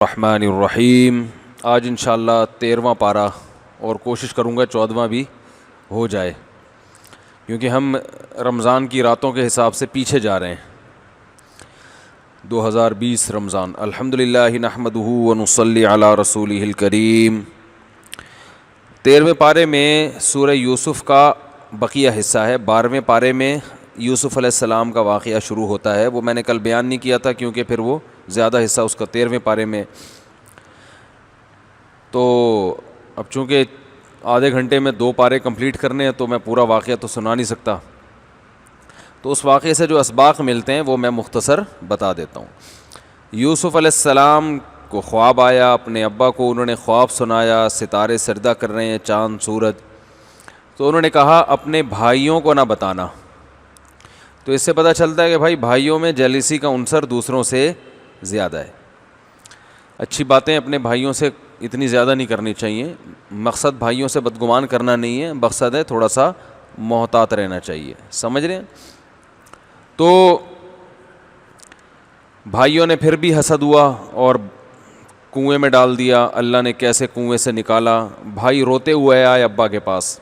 الرحمن الرحیم۔ آج انشاءاللہ 13واں پارہ اور کوشش کروں گا 14واں بھی ہو جائے، کیونکہ ہم رمضان کی راتوں کے حساب سے پیچھے جا رہے ہیں۔ 2020 رمضان۔ الحمدللہ نحمدہ ونصلی علی رسولہ الکریم۔ 13ویں پارے میں سورہ یوسف کا بقیہ حصہ ہے۔ 12ویں پارے میں یوسف علیہ السلام کا واقعہ شروع ہوتا ہے۔ وہ میں نے کل بیان نہیں کیا تھا کیونکہ پھر وہ زیادہ حصہ اس کا 13ویں پارے میں، تو اب چونکہ آدھے گھنٹے میں 2 پارے کمپلیٹ کرنے ہیں تو میں پورا واقعہ تو سنا نہیں سکتا، تو اس واقعے سے جو اسباق ملتے ہیں وہ میں مختصر بتا دیتا ہوں۔ یوسف علیہ السلام کو خواب آیا، اپنے ابا کو انہوں نے خواب سنایا، ستارے سجدہ کر رہے ہیں، چاند سورج، تو انہوں نے کہا اپنے بھائیوں کو نہ بتانا۔ تو اس سے پتہ چلتا ہے کہ بھائی بھائیوں میں جیلیسی کا عنصر دوسروں سے زیادہ ہے۔ اچھی باتیں اپنے بھائیوں سے اتنی زیادہ نہیں کرنی چاہیے، مقصد بھائیوں سے بدگمان کرنا نہیں ہے، مقصد ہے تھوڑا سا محتاط رہنا چاہیے، سمجھ رہے ہیں؟ تو بھائیوں نے پھر بھی حسد ہوا اور کنویں میں ڈال دیا۔ اللہ نے کیسے کنویں سے نکالا۔ بھائی روتے ہوئے آئے ابا کے پاس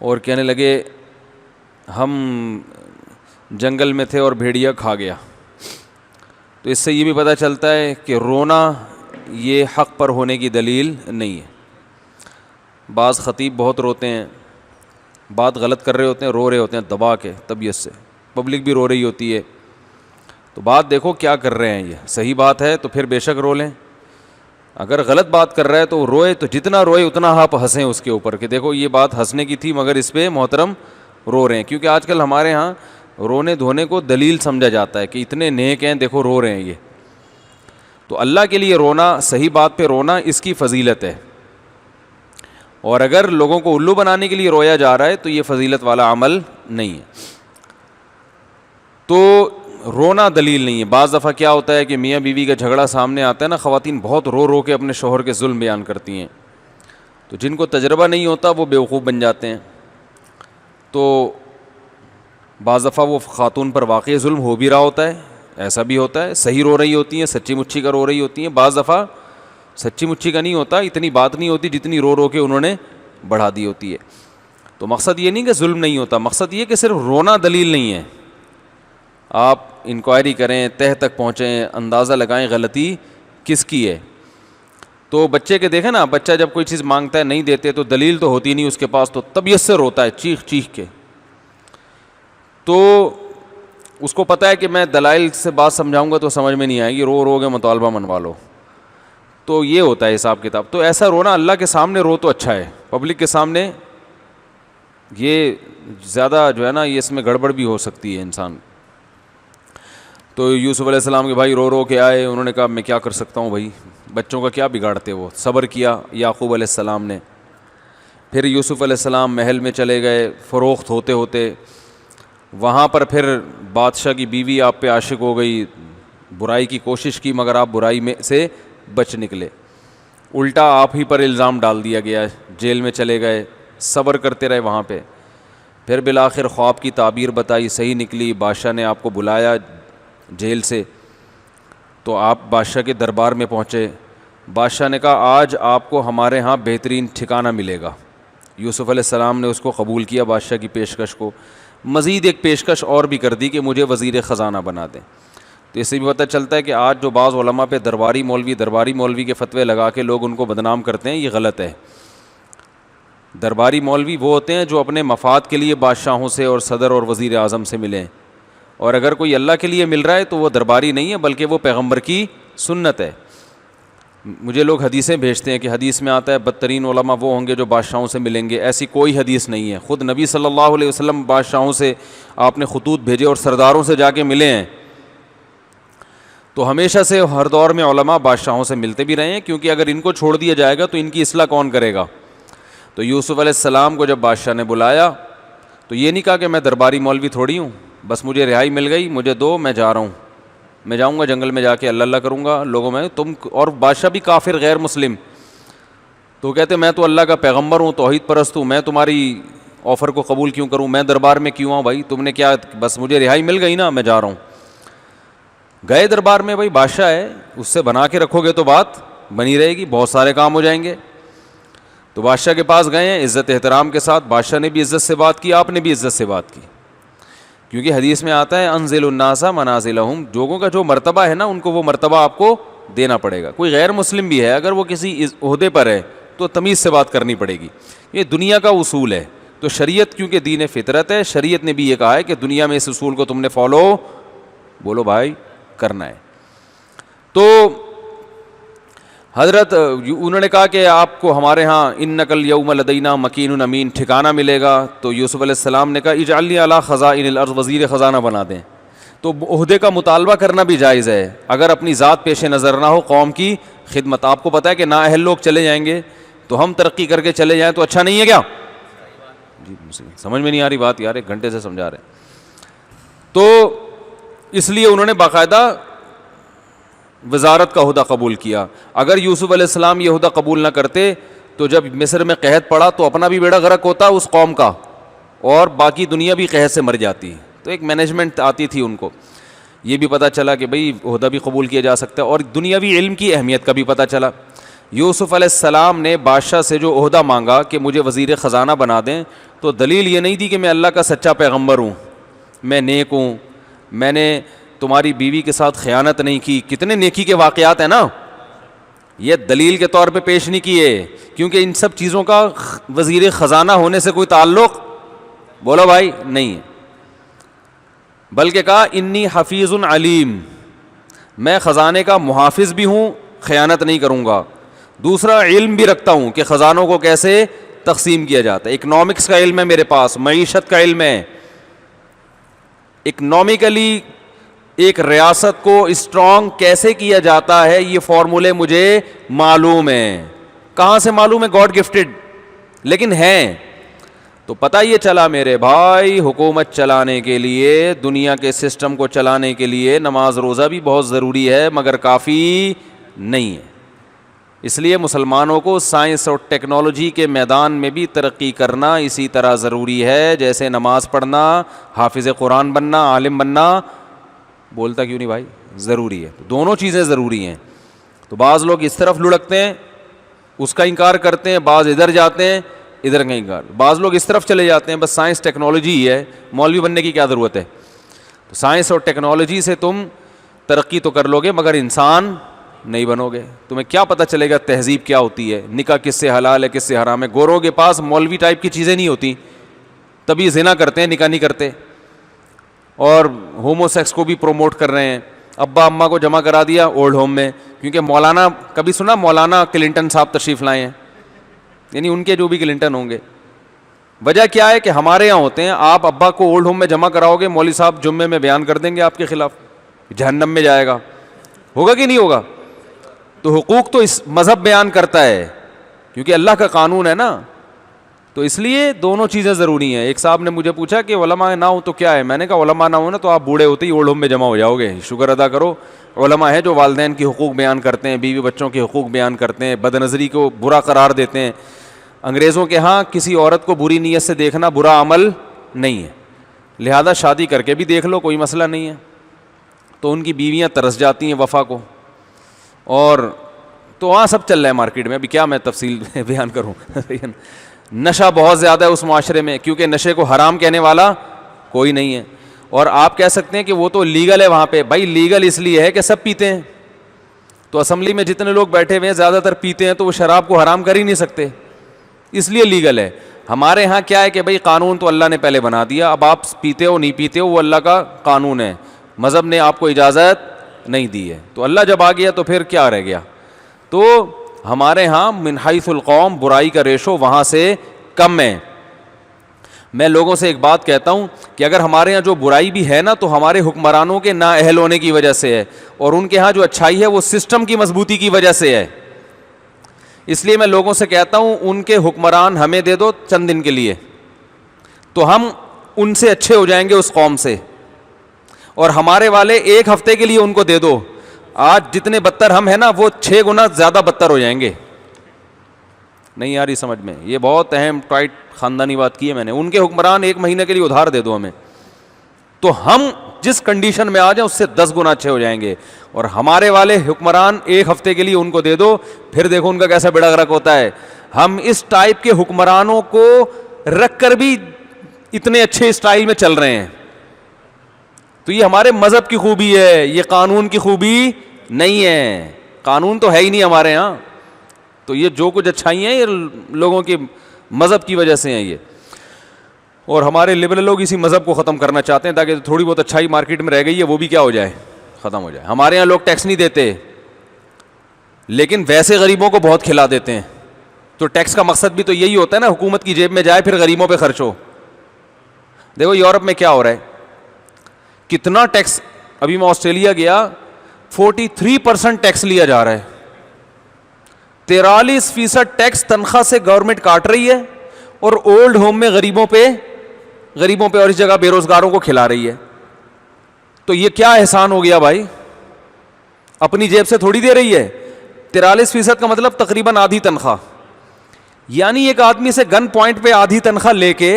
اور کہنے لگے ہم جنگل میں تھے اور بھیڑیا کھا گیا۔ تو اس سے یہ بھی پتہ چلتا ہے کہ رونا یہ حق پر ہونے کی دلیل نہیں ہے۔ بعض خطیب بہت روتے ہیں، بات غلط کر رہے ہوتے ہیں، رو رہے ہوتے ہیں دبا کے طبیعت سے، پبلک بھی رو رہی ہوتی ہے، تو بات دیکھو کیا کر رہے ہیں، یہ صحیح بات ہے تو پھر بے شک رو لیں، اگر غلط بات کر رہا ہے تو روئے، تو جتنا روئے اتنا آپ ہنسیں اس کے اوپر کہ دیکھو یہ بات ہنسنے کی تھی مگر اس پہ محترم رو رہے ہیں، کیونکہ آج کل ہمارے ہاں رونے دھونے کو دلیل سمجھا جاتا ہے کہ اتنے نیک ہیں دیکھو رو رہے ہیں یہ، تو اللہ کے لیے رونا، صحیح بات پہ رونا اس کی فضیلت ہے، اور اگر لوگوں کو الو بنانے کے لیے رویا جا رہا ہے تو یہ فضیلت والا عمل نہیں ہے، تو رونا دلیل نہیں ہے۔ بعض دفعہ کیا ہوتا ہے کہ میاں بیوی کا جھگڑا سامنے آتا ہے نا، خواتین بہت رو رو کے اپنے شوہر کے ظلم بیان کرتی ہیں، تو جن کو تجربہ نہیں ہوتا وہ بیوقوف بن جاتے ہیں، تو بعض دفعہ وہ خاتون پر واقعی ظلم ہو بھی رہا ہوتا ہے، ایسا بھی ہوتا ہے، صحیح رو رہی ہوتی ہیں، سچی مچھی کا رو رہی ہوتی ہیں، بعض دفعہ سچی مچھی کا نہیں ہوتا، اتنی بات نہیں ہوتی جتنی رو رو کے انہوں نے بڑھا دی ہوتی ہے، تو مقصد یہ نہیں کہ ظلم نہیں ہوتا، مقصد یہ کہ صرف رونا دلیل نہیں ہے۔ آپ انکوائری کریں، تہ تک پہنچیں، اندازہ لگائیں غلطی کس کی ہے۔ تو بچے کے دیکھیں نا، بچہ جب کوئی چیز مانگتا ہے نہیں دیتے تو دلیل تو ہوتی نہیں اس کے پاس، تو طبیعت سے روتا ہے چیخ چیخ کے، تو اس کو پتہ ہے کہ میں دلائل سے بات سمجھاؤں گا تو سمجھ میں نہیں آئے گی، رو رو کے مطالبہ منوا لو، تو یہ ہوتا ہے حساب کتاب۔ تو ایسا رونا اللہ کے سامنے رو تو اچھا ہے، پبلک کے سامنے یہ زیادہ جو ہے نا، یہ اس میں گڑبڑ بھی ہو سکتی ہے انسان۔ تو یوسف علیہ السلام کے بھائی رو رو کے آئے، انہوں نے کہا میں کیا کر سکتا ہوں بھائی، بچوں کا کیا بگاڑتے، وہ صبر کیا یعقوب علیہ السلام نے۔ پھر یوسف علیہ السلام محل میں چلے گئے، فروخت ہوتے ہوتے وہاں پر پھر بادشاہ کی بیوی آپ پہ عاشق ہو گئی، برائی کی کوشش کی مگر آپ برائی میں سے بچ نکلے، الٹا آپ ہی پر الزام ڈال دیا گیا، جیل میں چلے گئے، صبر کرتے رہے وہاں پہ، پھر بالآخر خواب کی تعبیر بتائی، صحیح نکلی، بادشاہ نے آپ کو بلایا جیل سے، تو آپ بادشاہ کے دربار میں پہنچے، بادشاہ نے کہا آج آپ کو ہمارے ہاں بہترین ٹھکانہ ملے گا۔ یوسف علیہ السلام نے اس کو قبول کیا، بادشاہ کی پیشکش کو، مزید ایک پیشکش اور بھی کر دی کہ مجھے وزیر خزانہ بنا دیں۔ تو اس سے بھی پتہ چلتا ہے کہ آج جو بعض علماء پہ درباری مولوی کے فتوے لگا کے لوگ ان کو بدنام کرتے ہیں، یہ غلط ہے۔ درباری مولوی وہ ہوتے ہیں جو اپنے مفاد کے لیے بادشاہوں سے اور صدر اور وزیر اعظم سے ملیں، اور اگر کوئی اللہ کے لیے مل رہا ہے تو وہ درباری نہیں ہے بلکہ وہ پیغمبر کی سنت ہے۔ مجھے لوگ حدیثیں بھیجتے ہیں کہ حدیث میں آتا ہے بدترین علماء وہ ہوں گے جو بادشاہوں سے ملیں گے، ایسی کوئی حدیث نہیں ہے، خود نبی صلی اللہ علیہ وسلم بادشاہوں سے آپ نے خطوط بھیجے اور سرداروں سے جا کے ملے ہیں، تو ہمیشہ سے ہر دور میں علماء بادشاہوں سے ملتے بھی رہے ہیں، کیونکہ اگر ان کو چھوڑ دیا جائے گا تو ان کی اصلاح کون کرے گا۔ تو یوسف علیہ السلام کو جب بادشاہ نے بلایا تو یہ نہیں کہا کہ میں درباری مولوی تھوڑی ہوں، بس مجھے رہائی مل گئی، مجھے دو، میں جا رہا ہوں، میں جاؤں گا جنگل میں جا کے اللہ کروں گا لوگوں میں، تم اور بادشاہ بھی کافر غیر مسلم، تو کہتے میں تو اللہ کا پیغمبر ہوں، توحید پرست ہوں، میں تمہاری آفر کو قبول کیوں کروں، میں دربار میں کیوں آؤں بھائی، تم نے کیا، بس مجھے رہائی مل گئی نا، میں جا رہا ہوں۔ گئے دربار میں، بھائی بادشاہ ہے، اس سے بنا کے رکھو گے تو بات بنی رہے گی، بہت سارے کام ہو جائیں گے. تو بادشاہ کے پاس گئے ہیں عزت احترام کے ساتھ، بادشاہ نے بھی عزت سے بات کی، آپ نے بھی عزت سے بات کی، کیونکہ حدیث میں آتا ہے انزل الناس منازلہم، لوگوں کا جو مرتبہ ہے نا ان کو وہ مرتبہ آپ کو دینا پڑے گا. کوئی غیر مسلم بھی ہے اگر وہ کسی عہدے پر ہے تو تمیز سے بات کرنی پڑے گی. یہ دنیا کا اصول ہے. تو شریعت کیونکہ دین فطرت ہے، شریعت نے بھی یہ کہا ہے کہ دنیا میں اس اصول کو تم نے فالو بولو بھائی کرنا ہے. تو حضرت انہوں نے کہا کہ آپ کو ہمارے ہاں انک الیوم لدینا مکین امین ٹھکانہ ملے گا. تو یوسف علیہ السلام نے کہا اجعلنی علی خزائن الارض، وزیر خزانہ بنا دیں. تو عہدے کا مطالبہ کرنا بھی جائز ہے اگر اپنی ذات پیش نظر نہ ہو، قوم کی خدمت. آپ کو پتہ ہے کہ نااہل لوگ چلے جائیں گے تو ہم ترقی کر کے چلے جائیں تو اچھا نہیں ہے کیا؟ جی سمجھ میں نہیں آ رہی بات یار، ایک گھنٹے سے سمجھا رہے ہیں. تو اس لیے انہوں نے باقاعدہ وزارت کا عہدہ قبول کیا. اگر یوسف علیہ السلام یہ عہدہ قبول نہ کرتے تو جب مصر میں قحط پڑا تو اپنا بھی بیڑا غرق ہوتا اس قوم کا، اور باقی دنیا بھی قحط سے مر جاتی. تو ایک مینجمنٹ آتی تھی ان کو. یہ بھی پتہ چلا کہ بھئی عہدہ بھی قبول کیا جا سکتا ہے، اور دنیاوی علم کی اہمیت کا بھی پتہ چلا. یوسف علیہ السلام نے بادشاہ سے جو عہدہ مانگا کہ مجھے وزیر خزانہ بنا دیں، تو دلیل یہ نہیں دی کہ میں اللہ کا سچا پیغمبر ہوں، میں نیک ہوں، میں نے تمہاری بیوی کے ساتھ خیانت نہیں کی. کتنے نیکی کے واقعات ہیں نا، یہ دلیل کے طور پہ پیش نہیں کیے، کیونکہ ان سب چیزوں کا وزیر خزانہ ہونے سے کوئی تعلق بولو بھائی نہیں ہے. بلکہ کہا انی حفیظ علیم، میں خزانے کا محافظ بھی ہوں، خیانت نہیں کروں گا. دوسرا علم بھی رکھتا ہوں کہ خزانوں کو کیسے تقسیم کیا جاتا ہے. اکنامکس کا علم ہے میرے پاس، معیشت کا علم ہے. اکنامکلی ایک ریاست کو اسٹرانگ کیسے کیا جاتا ہے یہ فارمولے مجھے معلوم ہیں. کہاں سے معلوم ہے؟ گاڈ گفٹڈ، لیکن ہیں. تو پتہ یہ چلا میرے بھائی حکومت چلانے کے لیے، دنیا کے سسٹم کو چلانے کے لیے نماز روزہ بھی بہت ضروری ہے مگر کافی نہیں ہے. اس لیے مسلمانوں کو سائنس اور ٹیکنالوجی کے میدان میں بھی ترقی کرنا اسی طرح ضروری ہے جیسے نماز پڑھنا، حافظ قرآن بننا، عالم بننا بولتا کیوں نہیں بھائی ضروری ہے. دونوں چیزیں ضروری ہیں. تو بعض لوگ اس طرف لڑکتے ہیں، اس کا انکار کرتے ہیں، بعض ادھر جاتے ہیں، ادھر کا انکار. بعض لوگ اس طرف چلے جاتے ہیں بس سائنس ٹیکنالوجی ہی ہے، مولوی بننے کی کیا ضرورت ہے. تو سائنس اور ٹیکنالوجی سے تم ترقی تو کر لو گے مگر انسان نہیں بنو گے. تمہیں کیا پتہ چلے گا تہذیب کیا ہوتی ہے، نکاح کس سے حلال ہے کس سے حرام ہے. گوروں کے پاس مولوی ٹائپ کی چیزیں نہیں ہوتی، تبھی زنا کرتے ہیں، نکاح نہیں کرتے. اور ہومو سیکس کو بھی پروموٹ کر رہے ہیں. ابا اماں کو جمع کرا دیا اولڈ ہوم میں، کیونکہ مولانا، کبھی سنا مولانا کلنٹن صاحب تشریف لائے ہیں، یعنی ان کے جو بھی کلنٹن ہوں گے. وجہ کیا ہے کہ ہمارے یہاں ہوتے ہیں، آپ ابا کو اولڈ ہوم میں جمع کراؤ گے، مولوی صاحب جمعے میں بیان کر دیں گے آپ کے خلاف، جہنم میں جائے گا. ہوگا کہ نہیں ہوگا؟ تو حقوق تو اس مذہب بیان کرتا ہے کیونکہ اللہ کا قانون ہے نا. تو اس لیے دونوں چیزیں ضروری ہیں. ایک صاحب نے مجھے پوچھا کہ علماء نہ ہو تو کیا ہے؟ میں نے کہا علماء نہ ہو نا تو آپ بوڑھے ہوتے ہی اولڈ ہوم میں جمع ہو جاؤ گے. شکر ادا کرو علماء ہیں جو والدین کی حقوق بیان کرتے ہیں، بیوی بچوں کے حقوق بیان کرتے ہیں، بد نظری کو برا قرار دیتے ہیں. انگریزوں کے ہاں کسی عورت کو بری نیت سے دیکھنا برا عمل نہیں ہے، لہذا شادی کر کے بھی دیکھ لو کوئی مسئلہ نہیں ہے. تو ان کی بیویاں ترس جاتی ہیں وفا کو. اور تو وہاں سب چل رہا ہے مارکیٹ میں، ابھی کیا میں تفصیل بیان کروں. نشہ بہت زیادہ ہے اس معاشرے میں کیونکہ نشے کو حرام کہنے والا کوئی نہیں ہے. اور آپ کہہ سکتے ہیں کہ وہ تو لیگل ہے وہاں پہ، بھائی لیگل اس لیے ہے کہ سب پیتے ہیں. تو اسمبلی میں جتنے لوگ بیٹھے ہوئے ہیں زیادہ تر پیتے ہیں، تو وہ شراب کو حرام کر ہی نہیں سکتے، اس لیے لیگل ہے. ہمارے ہاں کیا ہے کہ بھائی قانون تو اللہ نے پہلے بنا دیا، اب آپ پیتے ہو نہیں پیتے ہو وہ اللہ کا قانون ہے، مذہب نے آپ کو اجازت نہیں دی ہے. تو اللہ جب آ گیا تو پھر کیا رہ گیا. تو ہمارے ہاں من حیث القوم برائی کا ریشو وہاں سے کم ہے. میں لوگوں سے ایک بات کہتا ہوں کہ اگر ہمارے ہاں جو برائی بھی ہے نا تو ہمارے حکمرانوں کے نااہل ہونے کی وجہ سے ہے، اور ان کے ہاں جو اچھائی ہے وہ سسٹم کی مضبوطی کی وجہ سے ہے. اس لیے میں لوگوں سے کہتا ہوں ان کے حکمران ہمیں دے دو چند دن کے لیے تو ہم ان سے اچھے ہو جائیں گے اس قوم سے، اور ہمارے والے ایک ہفتے کے لیے ان کو دے دو، آج جتنے بدتر ہم ہیں نا وہ 6 گنا زیادہ بدتر ہو جائیں گے. نہیں آ رہی سمجھ میں؟ یہ بہت اہم ٹائٹ خاندانی بات کی ہے میں نے. ان کے حکمران 1 مہینے کے لیے ادھار دے دو ہمیں، تو ہم جس کنڈیشن میں آ جائیں اس سے 10 گنا اچھے ہو جائیں گے. اور ہمارے والے حکمران ایک ہفتے کے لیے ان کو دے دو, پھر دیکھو ان کا کیسا بیڑا غرق ہوتا ہے. ہم اس ٹائپ کے حکمرانوں کو رکھ کر بھی اتنے اچھے اسٹائل میں چل رہے ہیں. تو یہ ہمارے مذہب کی خوبی ہے, یہ قانون کی خوبی نہیں ہے. قانون تو ہے ہی نہیں ہمارے ہاں. تو یہ جو کچھ اچھائی ہیں یہ لوگوں کے مذہب کی وجہ سے ہیں یہ. اور ہمارے لبرل لوگ اسی مذہب کو ختم کرنا چاہتے ہیں تاکہ تھوڑی بہت اچھائی مارکیٹ میں رہ گئی ہے وہ بھی کیا ہو جائے, ختم ہو جائے. ہمارے یہاں لوگ ٹیکس نہیں دیتے لیکن ویسے غریبوں کو بہت کھلا دیتے ہیں. تو ٹیکس کا مقصد بھی تو یہی ہوتا ہے نا, حکومت کی جیب میں جائے پھر غریبوں پہ خرچ ہو. دیکھو یورپ میں کیا ہو رہا ہے, کتنا ٹیکس. ابھی میں آسٹریلیا گیا, 43% ٹیکس لیا جا رہا ہے. 43% ٹیکس تنخواہ سے گورنمنٹ کاٹ رہی ہے اور اولڈ ہوم میں غریبوں پہ اور اس جگہ بے روزگاروں کو کھلا رہی ہے. تو یہ کیا احسان ہو گیا بھائی, اپنی جیب سے تھوڑی دے رہی ہے. 43% کا مطلب تقریباً آدھی تنخواہ. یعنی ایک آدمی سے گن پوائنٹ پہ آدھی تنخواہ لے کے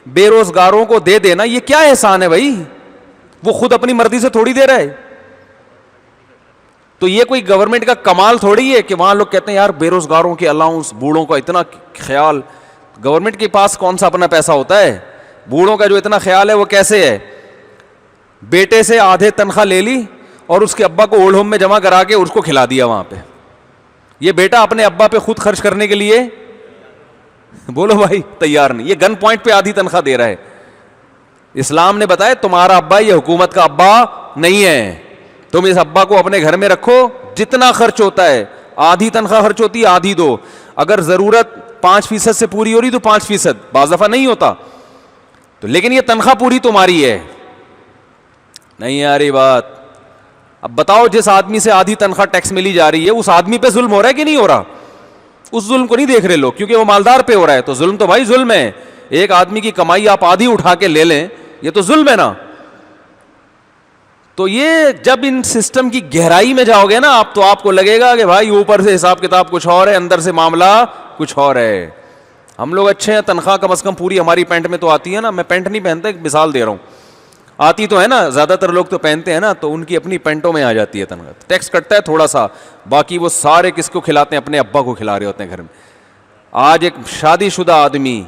بے روزگاروں کو دے دینا, یہ کیا احسان ہے بھائی؟ وہ خود اپنی مرضی سے تھوڑی دے رہا ہے. تو یہ کوئی گورنمنٹ کا کمال تھوڑی ہے کہ وہاں لوگ کہتے ہیں یار بے روزگاروں کے الاؤنس, بوڑھوں کا اتنا خیال. گورنمنٹ کے پاس کون سا اپنا پیسہ ہوتا ہے؟ بوڑھوں کا جو اتنا خیال ہے وہ کیسے ہے؟ بیٹے سے آدھے تنخواہ لے لی اور اس کے ابا کو اولڈ ہوم میں جمع کرا کے اس کو کھلا دیا وہاں پہ. یہ بیٹا اپنے ابا پہ خود خرچ کرنے کے لیے بولو بھائی تیار نہیں. یہ گن پوائنٹ پہ آدھی تنخواہ دے رہا ہے. اسلام نے بتایا تمہارا ابا یہ حکومت کا ابا نہیں ہے, تم اس ابا کو اپنے گھر میں رکھو. جتنا خرچ ہوتا ہے آدھی تنخواہ خرچ ہوتی ہے, آدھی دو. اگر ضرورت 5% سے پوری ہو رہی تو 5%, بعض دفعہ نہیں ہوتا تو, لیکن یہ تنخواہ پوری تمہاری ہے. نہیں آ رہی بات؟ اب بتاؤ جس آدمی سے آدھی تنخواہ ٹیکس ملی جا رہی ہے اس آدمی پہ ظلم ہو رہا ہے کہ نہیں ہو رہا؟ اس ظلم کو نہیں دیکھ رہے لوگ کیونکہ وہ مالدار پہ ہو رہا ہے. تو ظلم تو بھائی ظلم ہے. ایک آدمی کی کمائی آپ آدھی اٹھا کے لے لیں, یہ تو ظلم ہے نا. تو یہ جب ان سسٹم کی گہرائی میں جاؤ گے نا آپ, تو آپ کو لگے گا کہ بھائی اوپر سے حساب کتاب کچھ اور ہے, اندر سے معاملہ کچھ اور ہے. ہم لوگ اچھے ہیں, تنخواہ کم از کم پوری ہماری پینٹ میں تو آتی ہے نا. میں پینٹ نہیں پہنتا, ایک مثال دے رہا ہوں. آتی تو ہے نا, زیادہ تر لوگ تو پہنتے ہیں نا, تو ان کی اپنی پینٹوں میں آ جاتی ہے تنخواہ. ٹیکس کٹتا ہے تھوڑا سا, باقی وہ سارے کس کو کھلاتے ہیں؟ اپنے ابا کو کھلا رہے ہوتے ہیں گھر میں. آج ایک شادی شدہ آدمی,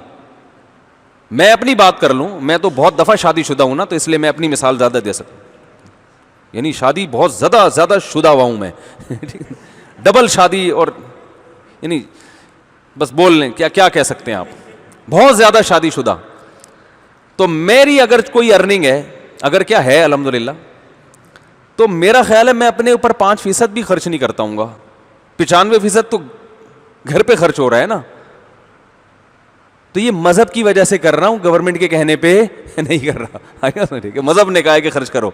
میں اپنی بات کر لوں, میں تو بہت دفعہ شادی شدہ ہوں نا, تو اس لیے میں اپنی مثال زیادہ دے سکتا ہوں. یعنی شادی بہت زیادہ شدہ ہوا ہوں میں ڈبل شادی, اور یعنی بس بول لیں کیا کہہ سکتے ہیں آپ, بہت زیادہ شادی شدہ. تو میری اگر کوئی ارننگ ہے, اگر کیا ہے الحمدللہ, تو میرا خیال ہے میں اپنے اوپر 5% بھی خرچ نہیں کرتا ہوں گا. 95% تو گھر پہ خرچ ہو رہا ہے نا. تو یہ مذہب کی وجہ سے کر رہا ہوں, گورنمنٹ کے کہنے پہ نہیں کر رہا. ٹھیک ہے, مذہب نے کہا ہے کہ خرچ کرو.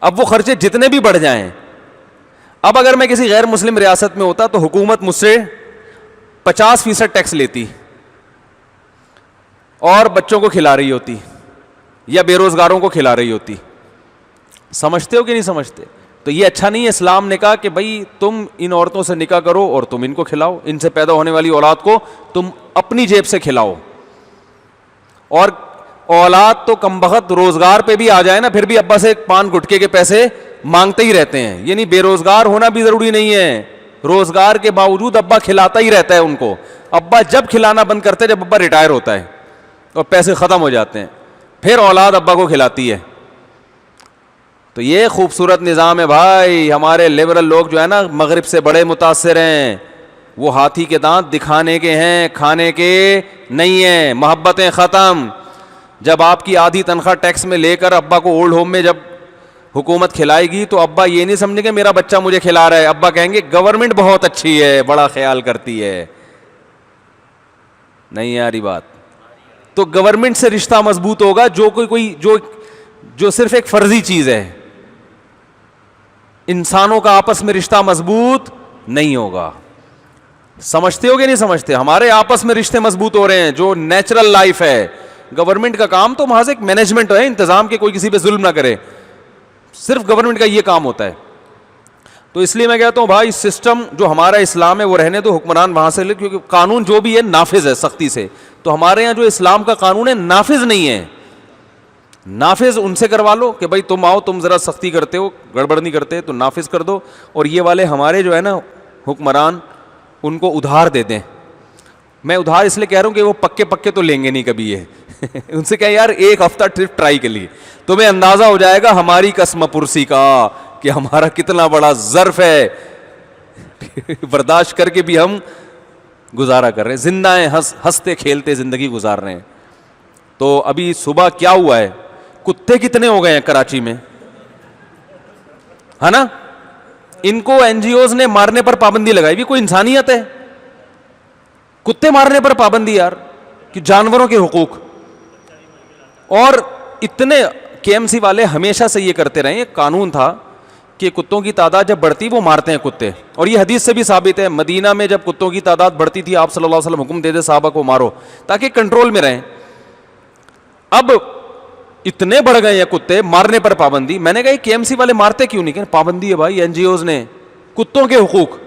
اب وہ خرچے جتنے بھی بڑھ جائیں, اب اگر میں کسی غیر مسلم ریاست میں ہوتا تو حکومت مجھ سے 50% ٹیکس لیتی اور بچوں کو کھلا رہی ہوتی یا بے روزگاروں کو کھلا رہی ہوتی. سمجھتے ہو کہ نہیں سمجھتے؟ تو یہ اچھا نہیں ہے. اسلام نے کہا کہ بھائی تم ان عورتوں سے نکاح کرو اور تم ان کو کھلاؤ, ان سے پیدا ہونے والی اولاد کو تم اپنی جیب سے کھلاؤ. اور اولاد تو کم بخت روزگار پہ بھی آ جائے نا, پھر بھی ابا سے پان گٹکے کے پیسے مانگتے ہی رہتے ہیں. یعنی بے روزگار ہونا بھی ضروری نہیں ہے, روزگار کے باوجود ابا کھلاتا ہی رہتا ہے ان کو. ابا جب کھلانا بند کرتے ہیں جب ابا ریٹائر ہوتا ہے اور پیسے ختم ہو جاتے ہیں, پھر اولاد ابا کو کھلاتی ہے. تو یہ خوبصورت نظام ہے بھائی. ہمارے لبرل لوگ جو ہے نا مغرب سے بڑے متاثر ہیں. وہ ہاتھی کے دانت دکھانے کے ہیں, کھانے کے نہیں ہیں. محبتیں ختم. جب آپ کی آدھی تنخواہ ٹیکس میں لے کر ابا کو اولڈ ہوم میں جب حکومت کھلائے گی تو ابا یہ نہیں سمجھیں گے میرا بچہ مجھے کھلا رہا ہے, ابا کہیں گے گورنمنٹ بہت اچھی ہے, بڑا خیال کرتی ہے. نہیں یاری بات؟ تو گورنمنٹ سے رشتہ مضبوط ہوگا جو صرف ایک فرضی چیز ہے. انسانوں کا آپس میں رشتہ مضبوط نہیں ہوگا. سمجھتے ہو کہ نہیں سمجھتے؟ ہمارے آپس میں رشتے مضبوط ہو رہے ہیں جو نیچرل لائف ہے. گورنمنٹ کا کام تو محض ایک مینجمنٹ ہے, انتظام کے, کوئی کسی پہ ظلم نہ کرے, صرف گورنمنٹ کا یہ کام ہوتا ہے. تو اس لیے میں کہتا ہوں بھائی سسٹم جو ہمارا اسلام ہے وہ رہنے دو, حکمران وہاں سے لے, کیونکہ قانون جو بھی ہے نافذ ہے سختی سے. تو ہمارے یہاں جو اسلام کا قانون ہے نافذ نہیں ہے. نافذ ان سے کروا لو کہ بھائی تم آؤ, تم ذرا سختی کرتے ہو, گڑبڑ نہیں کرتے تو نافذ کر دو, اور یہ والے ہمارے جو ہے نا حکمران ان کو ادھار دے دیں. میں ادھار اس لیے کہہ رہا ہوں کہ وہ پکے پکے تو لیں گے نہیں کبھی یہ ان سے کہا یار ایک ہفتہ ٹرپ ٹرائی کے لیے, تمہیں اندازہ ہو جائے گا ہماری قسم پرسی کا کہ ہمارا کتنا بڑا ظرف ہے برداشت کر کے بھی ہم گزارا کر رہے ہیں, زندہ ہیں, ہنستے کھیلتے زندگی گزار رہے ہیں. تو ابھی صبح کیا ہوا ہے, کتے کتنے ہو گئے ہیں کراچی میں, ہے نا. ان کو این جی اوز نے مارنے پر پابندی لگائی, بھی کوئی انسانیت ہے؟ کتے مارنے پر پابندی یار, کہ جانوروں کے حقوق. اور اتنے کے ایم سی والے ہمیشہ سے یہ کرتے رہے, ایک قانون تھا کہ کتوں کی تعداد جب بڑھتی وہ مارتے ہیں کتے, اور یہ حدیث سے بھی ثابت ہے. مدینہ میں جب کتوں کی تعداد بڑھتی تھی آپ صلی اللہ علیہ وسلم حکم دے دے صحابہ کو مارو تاکہ کنٹرول میں رہیں. اب اتنے بڑھ گئے ہیں کتے, مارنے پر پابندی. میں نے کہا کے ایم سی والے مارتے کیوں نہیں؟ کہ پابندی ہے بھائی این جی اوز نے, کتوں کے حقوق.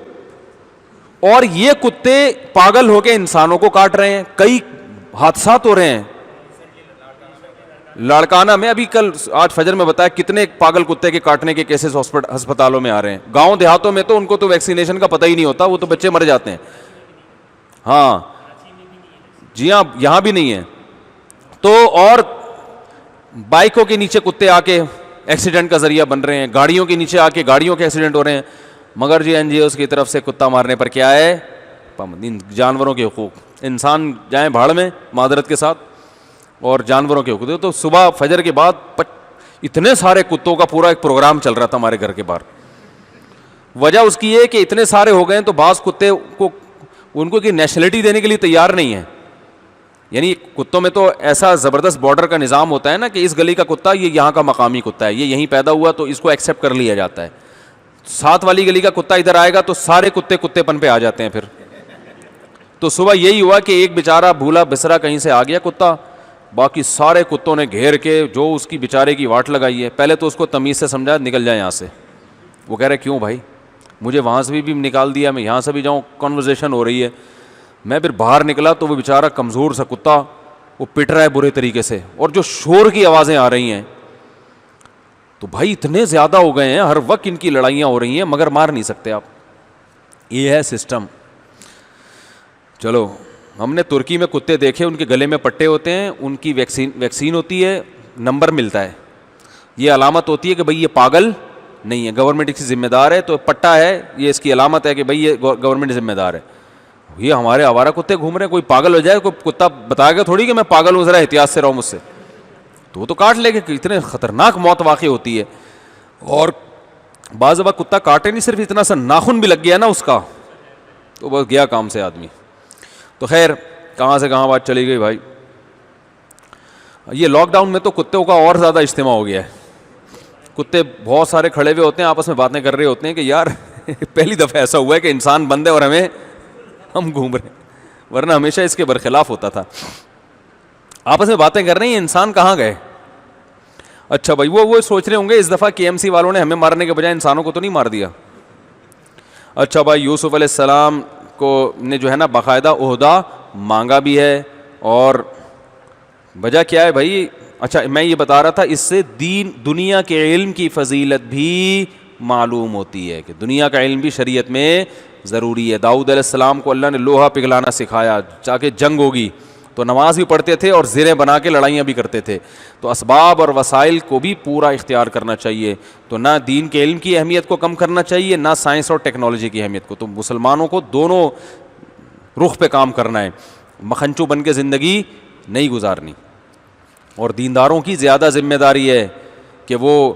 اور یہ کتے پاگل ہو کے انسانوں کو کاٹ رہے ہیں, کئی حادثات ہو رہے ہیں. لاڑکانہ میں ابھی کل آج فجر میں بتایا کتنے پاگل کتے کے کاٹنے کے کیسز ہسپتالوں میں آ رہے ہیں. گاؤں دیہاتوں میں تو ان کو تو ویکسینیشن کا پتہ ہی نہیں ہوتا, وہ تو بچے مر جاتے ہیں. ہاں جی ہاں, یہاں بھی نہیں ہے. تو اور بائکوں کے نیچے کتے آ کے ایکسیڈنٹ کا ذریعہ بن رہے ہیں, گاڑیوں کے نیچے آ کے گاڑیوں کے ایکسیڈنٹ ہو رہے ہیں. مگر جی این جی اوز کی طرف سے کتا مارنے پر کیا ہے؟ جانوروں کے حقوق. انسان جائیں بھاڑ میں معذرت کے ساتھ, اور جانوروں کے حقوق. تو صبح فجر کے بعد اتنے سارے کتوں کا پورا ایک پروگرام چل رہا تھا ہمارے گھر کے باہر. وجہ اس کی یہ کہ اتنے سارے ہو گئے ہیں تو بعض کتے کو ان کو نیشنلٹی دینے کے لیے تیار نہیں ہے. یعنی کتوں میں تو ایسا زبردست بارڈر کا نظام ہوتا ہے نا کہ اس گلی کا کتا یہ یہاں کا مقامی کتا ہے, یہ یہیں پیدا ہوا تو اس کو ایکسیپٹ کر لیا جاتا ہے. ساتھ والی گلی کا کتا ادھر آئے گا تو سارے کتے پن پہ آ جاتے ہیں پھر. تو صبح یہی ہوا کہ ایک بیچارہ بھولا بسرا کہیں سے آ گیا کتا, باقی سارے کتوں نے گھیر کے جو اس کی بیچارے کی واٹ لگائی ہے. پہلے تو اس کو تمیز سے سمجھا نکل جائے یہاں سے. وہ کہہ رہے کیوں بھائی, مجھے وہاں سے بھی نکال دیا, میں یہاں سے بھی جاؤں, کنورزیشن ہو رہی ہے. میں پھر باہر نکلا تو وہ بیچارہ کمزور سا کتا وہ پٹ رہا ہے برے طریقے سے, اور جو شور کی آوازیں آ رہی ہیں تو بھائی اتنے زیادہ ہو گئے ہیں, ہر وقت ان کی لڑائیاں ہو رہی ہیں مگر مار نہیں سکتے آپ. یہ ہے سسٹم. چلو ہم نے ترکی میں کتے دیکھے, ان کے گلے میں پٹے ہوتے ہیں, ان کی ویکسین ہوتی ہے, نمبر ملتا ہے, یہ علامت ہوتی ہے کہ بھائی یہ پاگل نہیں ہے, گورنمنٹ اس کی ذمہ دار ہے. تو پٹا ہے یہ اس کی علامت ہے کہ بھائی یہ گورنمنٹ ذمہ دار ہے. یہ ہمارے آوارہ کتے گھوم رہے ہیں, کوئی پاگل ہو جائے, کوئی کتا بتائے گا تھوڑی کہ میں پاگل ہوں, ذرا احتیاط سے رہو مجھ سے, تو وہ تو کاٹ لے گا. اتنے خطرناک موت واقع ہوتی ہے. اور بعض دفعہ کتا کاٹے نہیں, صرف اتنا سا ناخن بھی لگ گیا نا اس کا تو بس گیا کام سے آدمی. تو خیر کہاں سے کہاں بات چلی گئی بھائی. یہ لاک ڈاؤن میں تو کتوں کا اور زیادہ اجتماع ہو گیا ہے. کتے بہت سارے کھڑے ہوئے ہوتے ہیں, آپس میں باتیں کر رہے ہوتے ہیں کہ یار پہلی دفعہ ایسا ہوا ہے کہ انسان بند ہے اور ہم گھوم رہے ہیں, ورنہ ہمیشہ اس کے برخلاف ہوتا تھا. آپس میں باتیں کر رہے ہیں, انسان کہاں گئے. اچھا بھائی وہ سوچ رہے ہوں گے اس دفعہ کے ایم سی والوں نے ہمیں مارنے کے بجائے انسانوں کو تو نہیں مار دیا. اچھا بھائی یوسف علیہ السلام کو نے جو ہے نا باقاعدہ عہدہ مانگا بھی ہے, اور وجہ کیا ہے بھائی. اچھا میں یہ بتا رہا تھا اس سے دنیا کے علم کی فضیلت بھی معلوم ہوتی ہے کہ دنیا کا علم بھی شریعت میں ضروری ہے. داؤد علیہ السلام کو اللہ نے لوہا پگھلانا سکھایا, تاکہ جنگ ہوگی تو نماز بھی پڑھتے تھے اور زریں بنا کے لڑائیاں بھی کرتے تھے. تو اسباب اور وسائل کو بھی پورا اختیار کرنا چاہیے. تو نہ دین کے علم کی اہمیت کو کم کرنا چاہیے, نہ سائنس اور ٹیکنالوجی کی اہمیت کو. تو مسلمانوں کو دونوں رخ پہ کام کرنا ہے, مکھنچو بن کے زندگی نہیں گزارنی. اور دینداروں کی زیادہ ذمہ داری ہے کہ وہ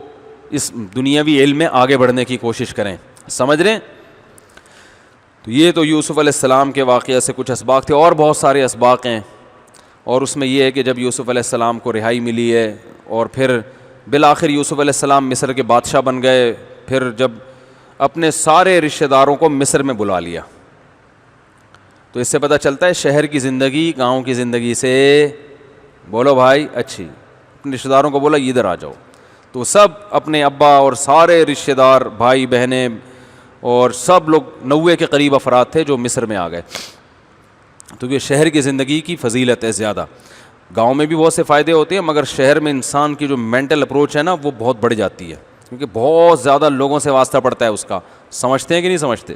اس دنیاوی علم میں آگے بڑھنے کی کوشش کریں. سمجھ رہے ہیں. تو یہ تو یوسف علیہ السلام کے واقعہ سے کچھ اسباق تھے, اور بہت سارے اسباق ہیں. اور اس میں یہ ہے کہ جب یوسف علیہ السلام کو رہائی ملی ہے اور پھر بالآخر یوسف علیہ السلام مصر کے بادشاہ بن گئے, پھر جب اپنے سارے رشتہ داروں کو مصر میں بلا لیا, تو اس سے پتہ چلتا ہے شہر کی زندگی گاؤں کی زندگی سے, بولو بھائی اچھی. اپنے رشتہ داروں کو بولا ادھر آ جاؤ, تو سب اپنے ابا اور سارے رشتہ دار بھائی بہنیں اور سب لوگ 90 کے قریب افراد تھے جو مصر میں آ گئے. تو یہ شہر کی زندگی کی فضیلت ہے زیادہ. گاؤں میں بھی بہت سے فائدے ہوتے ہیں، مگر شہر میں انسان کی جو مینٹل اپروچ ہے نا وہ بہت بڑھ جاتی ہے، کیونکہ بہت زیادہ لوگوں سے واسطہ پڑتا ہے اس کا. سمجھتے ہیں کہ نہیں سمجھتے؟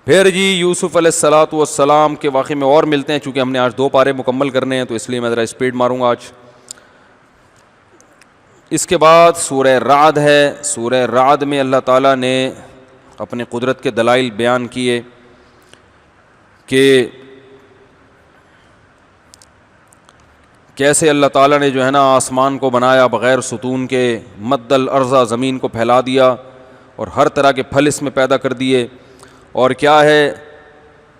پھر جی یوسف علیہ الصلاۃ والسلام کے واقعے میں اور ملتے ہیں، چونکہ ہم نے آج 2 پارے مکمل کرنے ہیں تو اس لیے میں ذرا اسپیڈ ماروں گا آج. اس کے بعد سورہ رعد ہے. سورہ رعد میں اللہ تعالیٰ نے اپنے قدرت کے دلائل بیان کیے کہ کیسے اللہ تعالیٰ نے جو ہے نا آسمان کو بنایا بغیر ستون کے، مد الارض زمین کو پھیلا دیا اور ہر طرح کے پھل اس میں پیدا کر دیے. اور کیا ہے،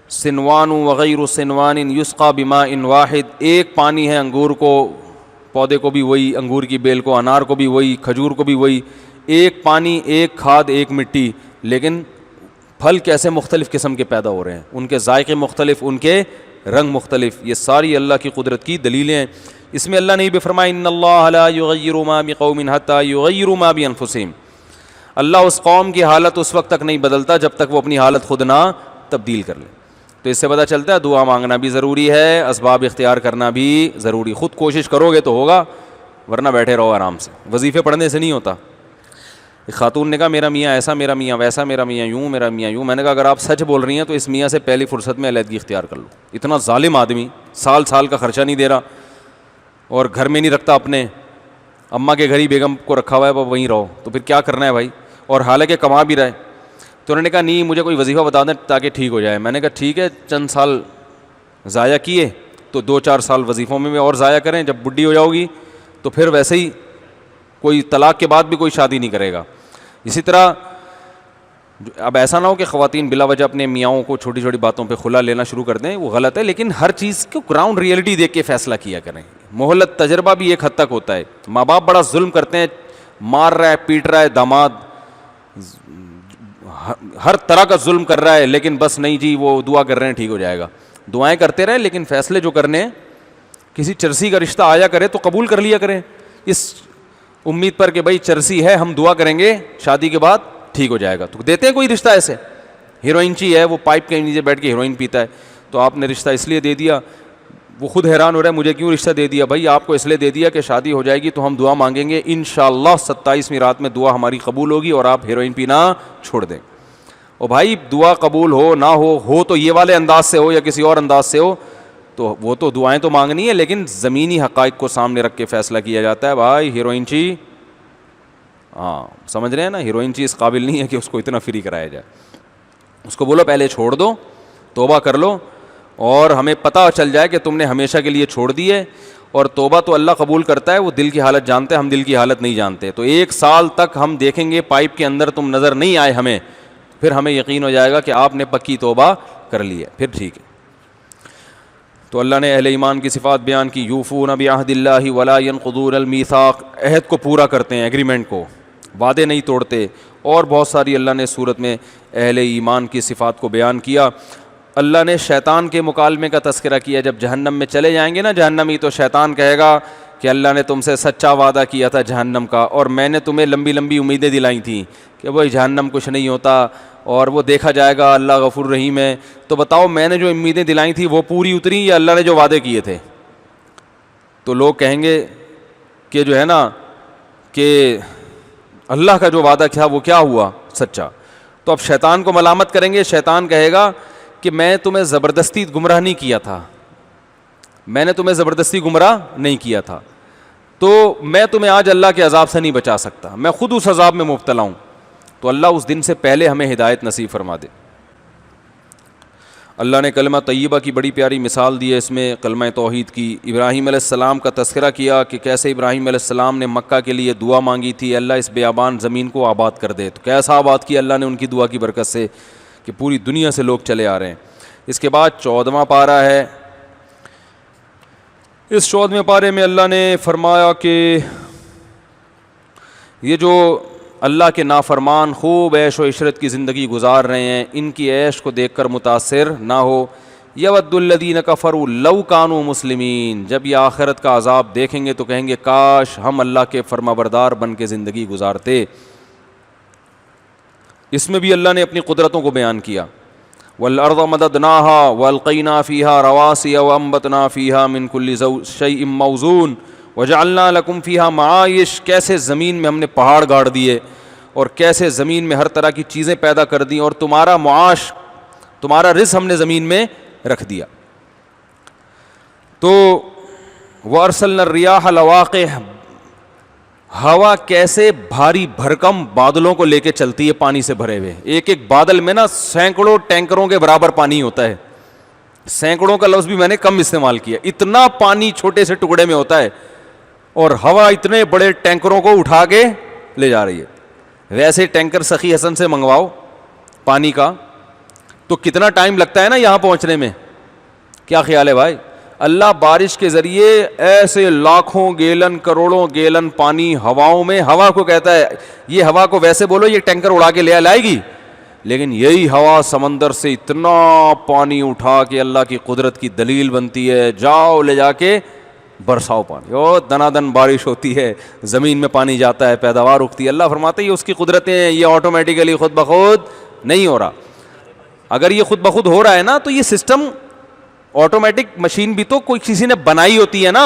سنوان وغیر سنوان یسقى بماء واحد، ایک پانی ہے انگور کو، پودے کو بھی وہی، انگور کی بیل کو، انار کو بھی وہی، کھجور کو بھی وہی، ایک پانی، ایک کھاد، ایک مٹی، لیکن پھل کیسے مختلف قسم کے پیدا ہو رہے ہیں، ان کے ذائقے مختلف، ان کے رنگ مختلف. یہ ساری اللہ کی قدرت کی دلیلیں ہیں. اس میں اللہ نے یہ بھی فرمایا ان اللہ لا یغیر ما بقوم حتی یغیروا ما بانفسہم، اللہ اس قوم کی حالت اس وقت تک نہیں بدلتا جب تک وہ اپنی حالت خود نہ تبدیل کر لے. تو اس سے پتہ چلتا ہے دعا مانگنا بھی ضروری ہے، اسباب اختیار کرنا بھی ضروری. خود کوشش کرو گے تو ہوگا، ورنہ بیٹھے رہو آرام سے. وظیفے پڑھنے سے نہیں ہوتا. ایک خاتون نے کہا میرا میاں ایسا، میرا میاں ویسا، میرا میاں یوں، میرا میاں یوں. میں نے کہا اگر آپ سچ بول رہی ہیں تو اس میاں سے پہلی فرصت میں علیحدگی اختیار کر لو. اتنا ظالم آدمی، سال سال کا خرچہ نہیں دے رہا اور گھر میں نہیں رکھتا، اپنے اماں کے گھر ہی بیگم کو رکھا ہوا ہے، وہیں رہو. تو پھر کیا کرنا ہے بھائی؟ اور حالانکہ کما بھی رہے. تو انہوں نے کہا نہیں مجھے کوئی وظیفہ بتا دیں تاکہ ٹھیک ہو جائے. میں نے کہا ٹھیک ہے، چند سال ضائع کیے تو 2-4 سال وظیفوں میں اور ضائع کریں. جب بڈھی ہو جاؤ گی تو پھر ویسے ہی کوئی طلاق کے بعد بھی کوئی شادی نہیں کرے گا. اسی طرح اب ایسا نہ ہو کہ خواتین بلا وجہ اپنے میاؤں کو چھوٹی چھوٹی باتوں پہ خلا لینا شروع کر دیں، وہ غلط ہے. لیکن ہر چیز کو گراؤنڈ ریئلٹی دیکھ کے فیصلہ کیا کریں. مہلت تجربہ بھی ایک حد تک ہوتا ہے. ماں باپ بڑا ظلم کرتے ہیں، مار رہا ہے، پیٹ رہا ہے داماد، ہر طرح کا ظلم کر رہا ہے، لیکن بس نہیں جی وہ دعا کر رہے ہیں ٹھیک ہو جائے گا. دعائیں کرتے رہیں لیکن فیصلے جو کرنے ہیں، کسی چرسی کا رشتہ آیا کرے تو قبول کر لیا کریں اس امید پر کہ بھائی چرسی ہے، ہم دعا کریں گے شادی کے بعد ٹھیک ہو جائے گا. تو دیتے ہیں کوئی رشتہ ایسے، ہیروئن چی ہے، وہ پائپ کے نیچے بیٹھ کے ہیروئن پیتا ہے، تو آپ نے رشتہ اس لیے دے دیا. وہ خود حیران ہو رہا ہے مجھے کیوں رشتہ دے دیا. بھائی آپ کو اس لیے دے دیا کہ شادی ہو جائے گی تو ہم دعا مانگیں گے، انشاءاللہ 27ویں رات میں دعا ہماری قبول ہوگی اور آپ ہیروئن پینا چھوڑ دیں. اور بھائی دعا قبول ہو نہ ہو تو یہ والے انداز سے ہو یا کسی اور انداز سے ہو، تو وہ تو دعائیں تو مانگنی ہے، لیکن زمینی حقائق کو سامنے رکھ کے فیصلہ کیا جاتا ہے. بھائی ہیروئن چی، ہاں سمجھ رہے ہیں نا، ہیروئن چی اس قابل نہیں ہے کہ اس کو اتنا فری کرایا جائے. اس کو بولو پہلے چھوڑ دو، توبہ کر لو، اور ہمیں پتہ چل جائے کہ تم نے ہمیشہ کے لیے چھوڑ دی ہے. اور توبہ تو اللہ قبول کرتا ہے، وہ دل کی حالت جانتے ہیں، ہم دل کی حالت نہیں جانتے. تو 1 سال تک ہم دیکھیں گے پائپ کے اندر تم نظر نہیں آئے ہمیں، پھر ہمیں یقین ہو جائے گا کہ آپ نے پکی توبہ کر لی ہے، پھر ٹھیک ہے. تو اللہ نے اہل ایمان کی صفات بیان کی، یوفون بعہد اللہ ولا ینقضون المیثاق، عہد کو پورا کرتے ہیں، ایگریمنٹ کو، وعدے نہیں توڑتے. اور بہت ساری اللہ نے صورت میں اہل ایمان کی صفات کو بیان کیا. اللہ نے شیطان کے مکالمے کا تذکرہ کیا. جب جہنم میں چلے جائیں گے نا جہنمی، تو شیطان کہے گا کہ اللہ نے تم سے سچا وعدہ کیا تھا جہنم کا، اور میں نے تمہیں لمبی لمبی امیدیں دلائی تھیں کہ بھائی جہنم کچھ نہیں ہوتا اور وہ دیکھا جائے گا، اللہ غفور رحیم ہے. تو بتاؤ میں نے جو امیدیں دلائی تھیں وہ پوری اتری یا اللہ نے جو وعدے کیے تھے؟ تو لوگ کہیں گے کہ جو ہے نا کہ اللہ کا جو وعدہ تھا وہ کیا ہوا سچا. تو اب شیطان کو ملامت کریں گے. شیطان کہے گا کہ میں تمہیں زبردستی گمراہ نہیں کیا تھا، میں نے تمہیں زبردستی گمراہ نہیں کیا تھا، تو میں تمہیں آج اللہ کے عذاب سے نہیں بچا سکتا، میں خود اس عذاب میں مبتلا ہوں. تو اللہ اس دن سے پہلے ہمیں ہدایت نصیب فرما دے. اللہ نے کلمہ طیبہ کی بڑی پیاری مثال دی ہے اس میں، کلمہ توحید کی. ابراہیم علیہ السلام کا تذکرہ کیا کہ کیسے ابراہیم علیہ السلام نے مکہ کے لیے دعا مانگی تھی، اللہ اس بیابان زمین کو آباد کر دے. تو کیسا آباد کیا اللہ نے ان کی دعا کی برکت سے کہ پوری دنیا سے لوگ چلے آ رہے ہیں. اس کے بعد 14واں پارہ ہے. اس 14ویں پارے میں اللہ نے فرمایا کہ یہ جو اللہ کے نافرمان خوب عیش و عشرت کی زندگی گزار رہے ہیں، ان کی عیش کو دیکھ کر متاثر نہ ہو. یود الذین کفروا لو کانوا مسلمین، جب یہ آخرت کا عذاب دیکھیں گے تو کہیں گے کاش ہم اللہ کے فرمانبردار بن کے زندگی گزارتے. اس میں بھی اللہ نے اپنی قدرتوں کو بیان کیا. والارض مددناها والقینا فیہا رواسی وانبتنا فیہا من کل شیء موزون وجعلنا لکم فیہا معائش. کیسے زمین میں ہم نے پہاڑ گاڑ دیے اور کیسے زمین میں ہر طرح کی چیزیں پیدا کر دیں اور تمہارا معاش تمہارا رزق ہم نے زمین میں رکھ دیا. تو وارسلنا الریاح لواقح, ہوا کیسے بھاری بھرکم بادلوں کو لے کے چلتی ہے پانی سے بھرے ہوئے. ایک ایک بادل میں نا سینکڑوں ٹینکروں کے برابر پانی ہوتا ہے. سینکڑوں کا لفظ بھی میں نے کم استعمال کیا, اتنا پانی چھوٹے سے ٹکڑے میں ہوتا ہے اور ہوا اتنے بڑے ٹینکروں کو اٹھا کے لے جا رہی ہے. ویسے ٹینکر سخی حسن سے منگواؤ پانی کا تو کتنا ٹائم لگتا ہے نا یہاں پہنچنے میں. کیا خیال ہے بھائی؟ اللہ بارش کے ذریعے ایسے لاکھوں گیلن کروڑوں گیلن پانی ہواؤں میں, ہوا کو کہتا ہے, یہ ہوا کو ویسے بولو یہ ٹینکر اڑا کے لے لائے گی, لیکن یہی ہوا سمندر سے اتنا پانی اٹھا کے اللہ کی قدرت کی دلیل بنتی ہے. جاؤ لے جا کے برساؤ پانی, اور دنا دن بارش ہوتی ہے, زمین میں پانی جاتا ہے, پیداوار اگتی ہے. اللہ فرماتے ہیں یہ اس کی قدرتیں ہیں, یہ آٹومیٹیکلی خود بخود نہیں ہو رہا. اگر یہ خود بخود ہو رہا ہے نا تو یہ سسٹم آٹومیٹک مشین بھی تو کوئی کسی نے بنائی ہوتی ہے نا.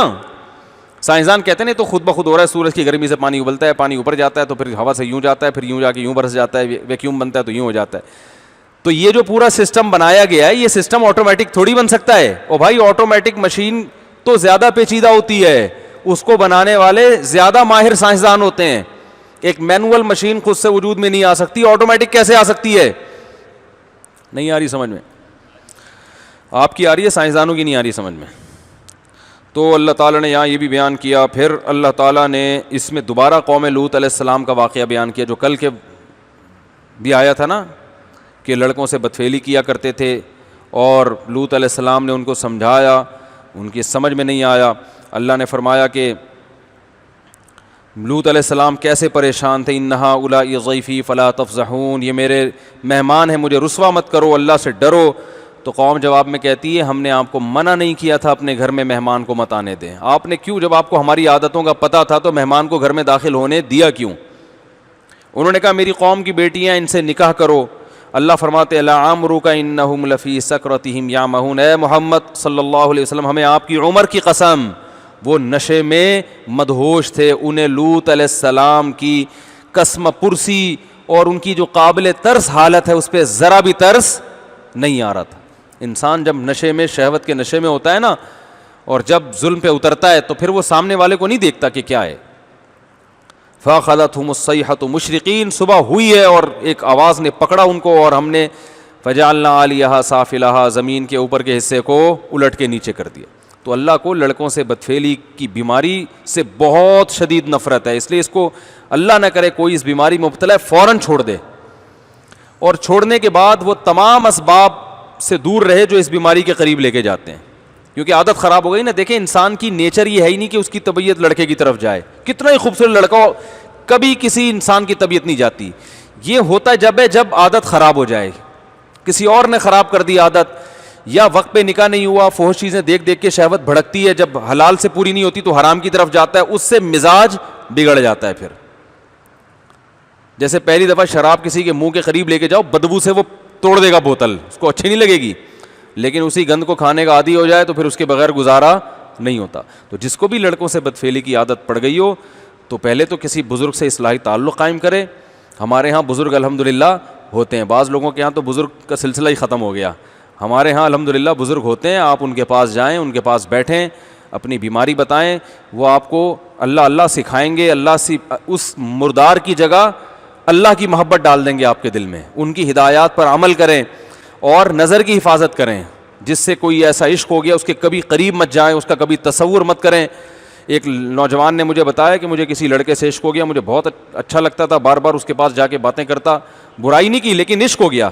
سائنسدان کہتے ہیں تو خود بخود ہو رہا ہے, سورج کی گرمی سے پانی ابلتا ہے, پانی اوپر جاتا ہے تو پھر ہوا سے یوں جاتا ہے, پھر یوں جا کے یوں برس جاتا ہے, ویکیوم بنتا ہے تو یوں ہو جاتا ہے. تو یہ جو پورا سسٹم بنایا گیا ہے یہ سسٹم آٹومیٹک تھوڑی بن سکتا ہے. او بھائی آٹومیٹک مشین تو زیادہ پیچیدہ ہوتی ہے, اس کو بنانے والے زیادہ ماہر سائنسدان ہوتے ہیں. ایک مینول مشین خود سے وجود میں نہیں آ سکتی, آٹومیٹک کیسے آ سکتی ہے؟ نہیں آ رہی سمجھ میں؟ آپ کی آ رہی ہے, سائنسدانوں کی نہیں آ رہی سمجھ میں. تو اللہ تعالیٰ نے یہاں یہ بھی بیان کیا. پھر اللہ تعالیٰ نے اس میں دوبارہ قوم لوط علیہ السلام کا واقعہ بیان کیا جو کل کے بھی آیا تھا نا, کہ لڑکوں سے بدفعلی کیا کرتے تھے اور لوط علیہ السلام نے ان کو سمجھایا, ان کی سمجھ میں نہیں آیا. اللہ نے فرمایا کہ لوط علیہ السلام کیسے پریشان تھے, انہا اولائی ضیفی فلا تفضحون, یہ میرے مہمان ہیں مجھے رسوا مت کرو, اللہ سے ڈرو. تو قوم جواب میں کہتی ہے ہم نے آپ کو منع نہیں کیا تھا اپنے گھر میں مہمان کو مت آنے دیں, آپ نے کیوں, جب آپ کو ہماری عادتوں کا پتہ تھا تو مہمان کو گھر میں داخل ہونے دیا کیوں؟ انہوں نے کہا میری قوم کی بیٹیاں, ان سے نکاح کرو. اللہ فرماتے لعمرک انہم لفی سکرتہم یعمہون, اے محمد صلی اللہ علیہ وسلم ہمیں آپ کی عمر کی قسم, وہ نشے میں مدہوش تھے, انہیں لوط علیہ السلام کی قسم پرسی اور ان کی جو قابل ترس حالت ہے اس پہ ذرا بھی ترس نہیں آ رہا تھا. انسان جب نشے میں, شہوت کے نشے میں ہوتا ہے نا, اور جب ظلم پہ اترتا ہے تو پھر وہ سامنے والے کو نہیں دیکھتا کہ کیا ہے. فَأَخَذَتْهُمُ الصَّيْحَةُ مُشْرِقِينَ, صبح ہوئی ہے اور ایک آواز نے پکڑا ان کو, اور ہم نے فَجَعَلْنَا عَالِيَهَا سَافِلَهَا, زمین کے اوپر کے حصے کو الٹ کے نیچے کر دیا. تو اللہ کو لڑکوں سے بدفعلی کی بیماری سے بہت شدید نفرت ہے, اس لیے اس کو اللہ نہ کرے کوئی اس بیماری میں مبتلا ہے فوراً چھوڑ دے, اور چھوڑنے کے بعد وہ تمام اسباب سے دور رہے جو اس بیماری کے قریب لے کے جاتے ہیں, کیونکہ عادت خراب ہو گئی نا. دیکھیں انسان کی نیچر یہ ہے ہی نہیں کہ اس کی طبیعت لڑکے کی طرف جائے, کتنا ہی خوبصورت لڑکا ہو, کبھی کسی انسان کی طبیعت نہیں جاتی. یہ ہوتا جب عادت خراب ہو جائے, کسی اور نے خراب کر دی عادت, یا وقت پہ نکاح نہیں ہوا, فحش چیزیں دیکھ دیکھ کے شہوت بھڑکتی ہے, جب حلال سے پوری نہیں ہوتی تو حرام کی طرف جاتا ہے, اس سے مزاج بگڑ جاتا ہے. پھر جیسے پہلی دفعہ شراب کسی کے منہ کے قریب لے کے جاؤ, بدبو سے وہ توڑ دے گا بوتل, اس کو اچھی نہیں لگے گی, لیکن اسی گند کو کھانے کا عادی ہو جائے تو پھر اس کے بغیر گزارا نہیں ہوتا. تو جس کو بھی لڑکوں سے بدفعلی کی عادت پڑ گئی ہو تو پہلے تو کسی بزرگ سے اصلاحی تعلق قائم کرے. ہمارے ہاں بزرگ الحمدللہ ہوتے ہیں, بعض لوگوں کے ہاں تو بزرگ کا سلسلہ ہی ختم ہو گیا. ہمارے ہاں الحمدللہ بزرگ ہوتے ہیں, آپ ان کے پاس جائیں, ان کے پاس بیٹھیں, اپنی بیماری بتائیں, وہ آپ کو اللہ اللہ سکھائیں گے. اللہ سے اس مردار کی جگہ اللہ کی محبت ڈال دیں گے آپ کے دل میں. ان کی ہدایات پر عمل کریں اور نظر کی حفاظت کریں. جس سے کوئی ایسا عشق ہو گیا اس کے کبھی قریب مت جائیں, اس کا کبھی تصور مت کریں. ایک نوجوان نے مجھے بتایا کہ مجھے کسی لڑکے سے عشق ہو گیا, مجھے بہت اچھا لگتا تھا, بار بار اس کے پاس جا کے باتیں کرتا, برائی نہیں کی لیکن عشق ہو گیا.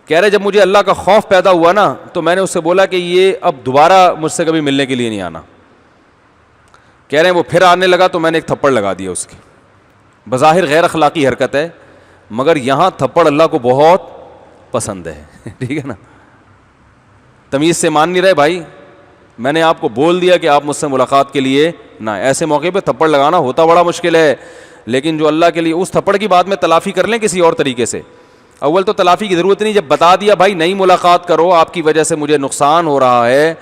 کہہ رہے جب مجھے اللہ کا خوف پیدا ہوا نا تو میں نے اس سے بولا کہ یہ اب دوبارہ مجھ سے کبھی ملنے کے لیے نہیں آنا. کہہ رہے ہیں وہ پھر آنے لگا تو میں نے ایک تھپڑ لگا دیا اس کی. بظاہر غیر اخلاقی حرکت ہے مگر یہاں تھپڑ اللہ کو بہت پسند ہے. ٹھیک ہے نا, تمیز سے مان نہیں رہے بھائی, میں نے آپ کو بول دیا کہ آپ مجھ سے ملاقات کے لیے نہ. ایسے موقع پہ تھپڑ لگانا ہوتا بڑا مشکل ہے, لیکن جو اللہ کے لیے, اس تھپڑ کی بات میں تلافی کر لیں کسی اور طریقے سے. اول تو تلافی کی ضرورت نہیں, جب بتا دیا بھائی نہیں ملاقات کرو, آپ کی وجہ سے مجھے نقصان ہو رہا ہے,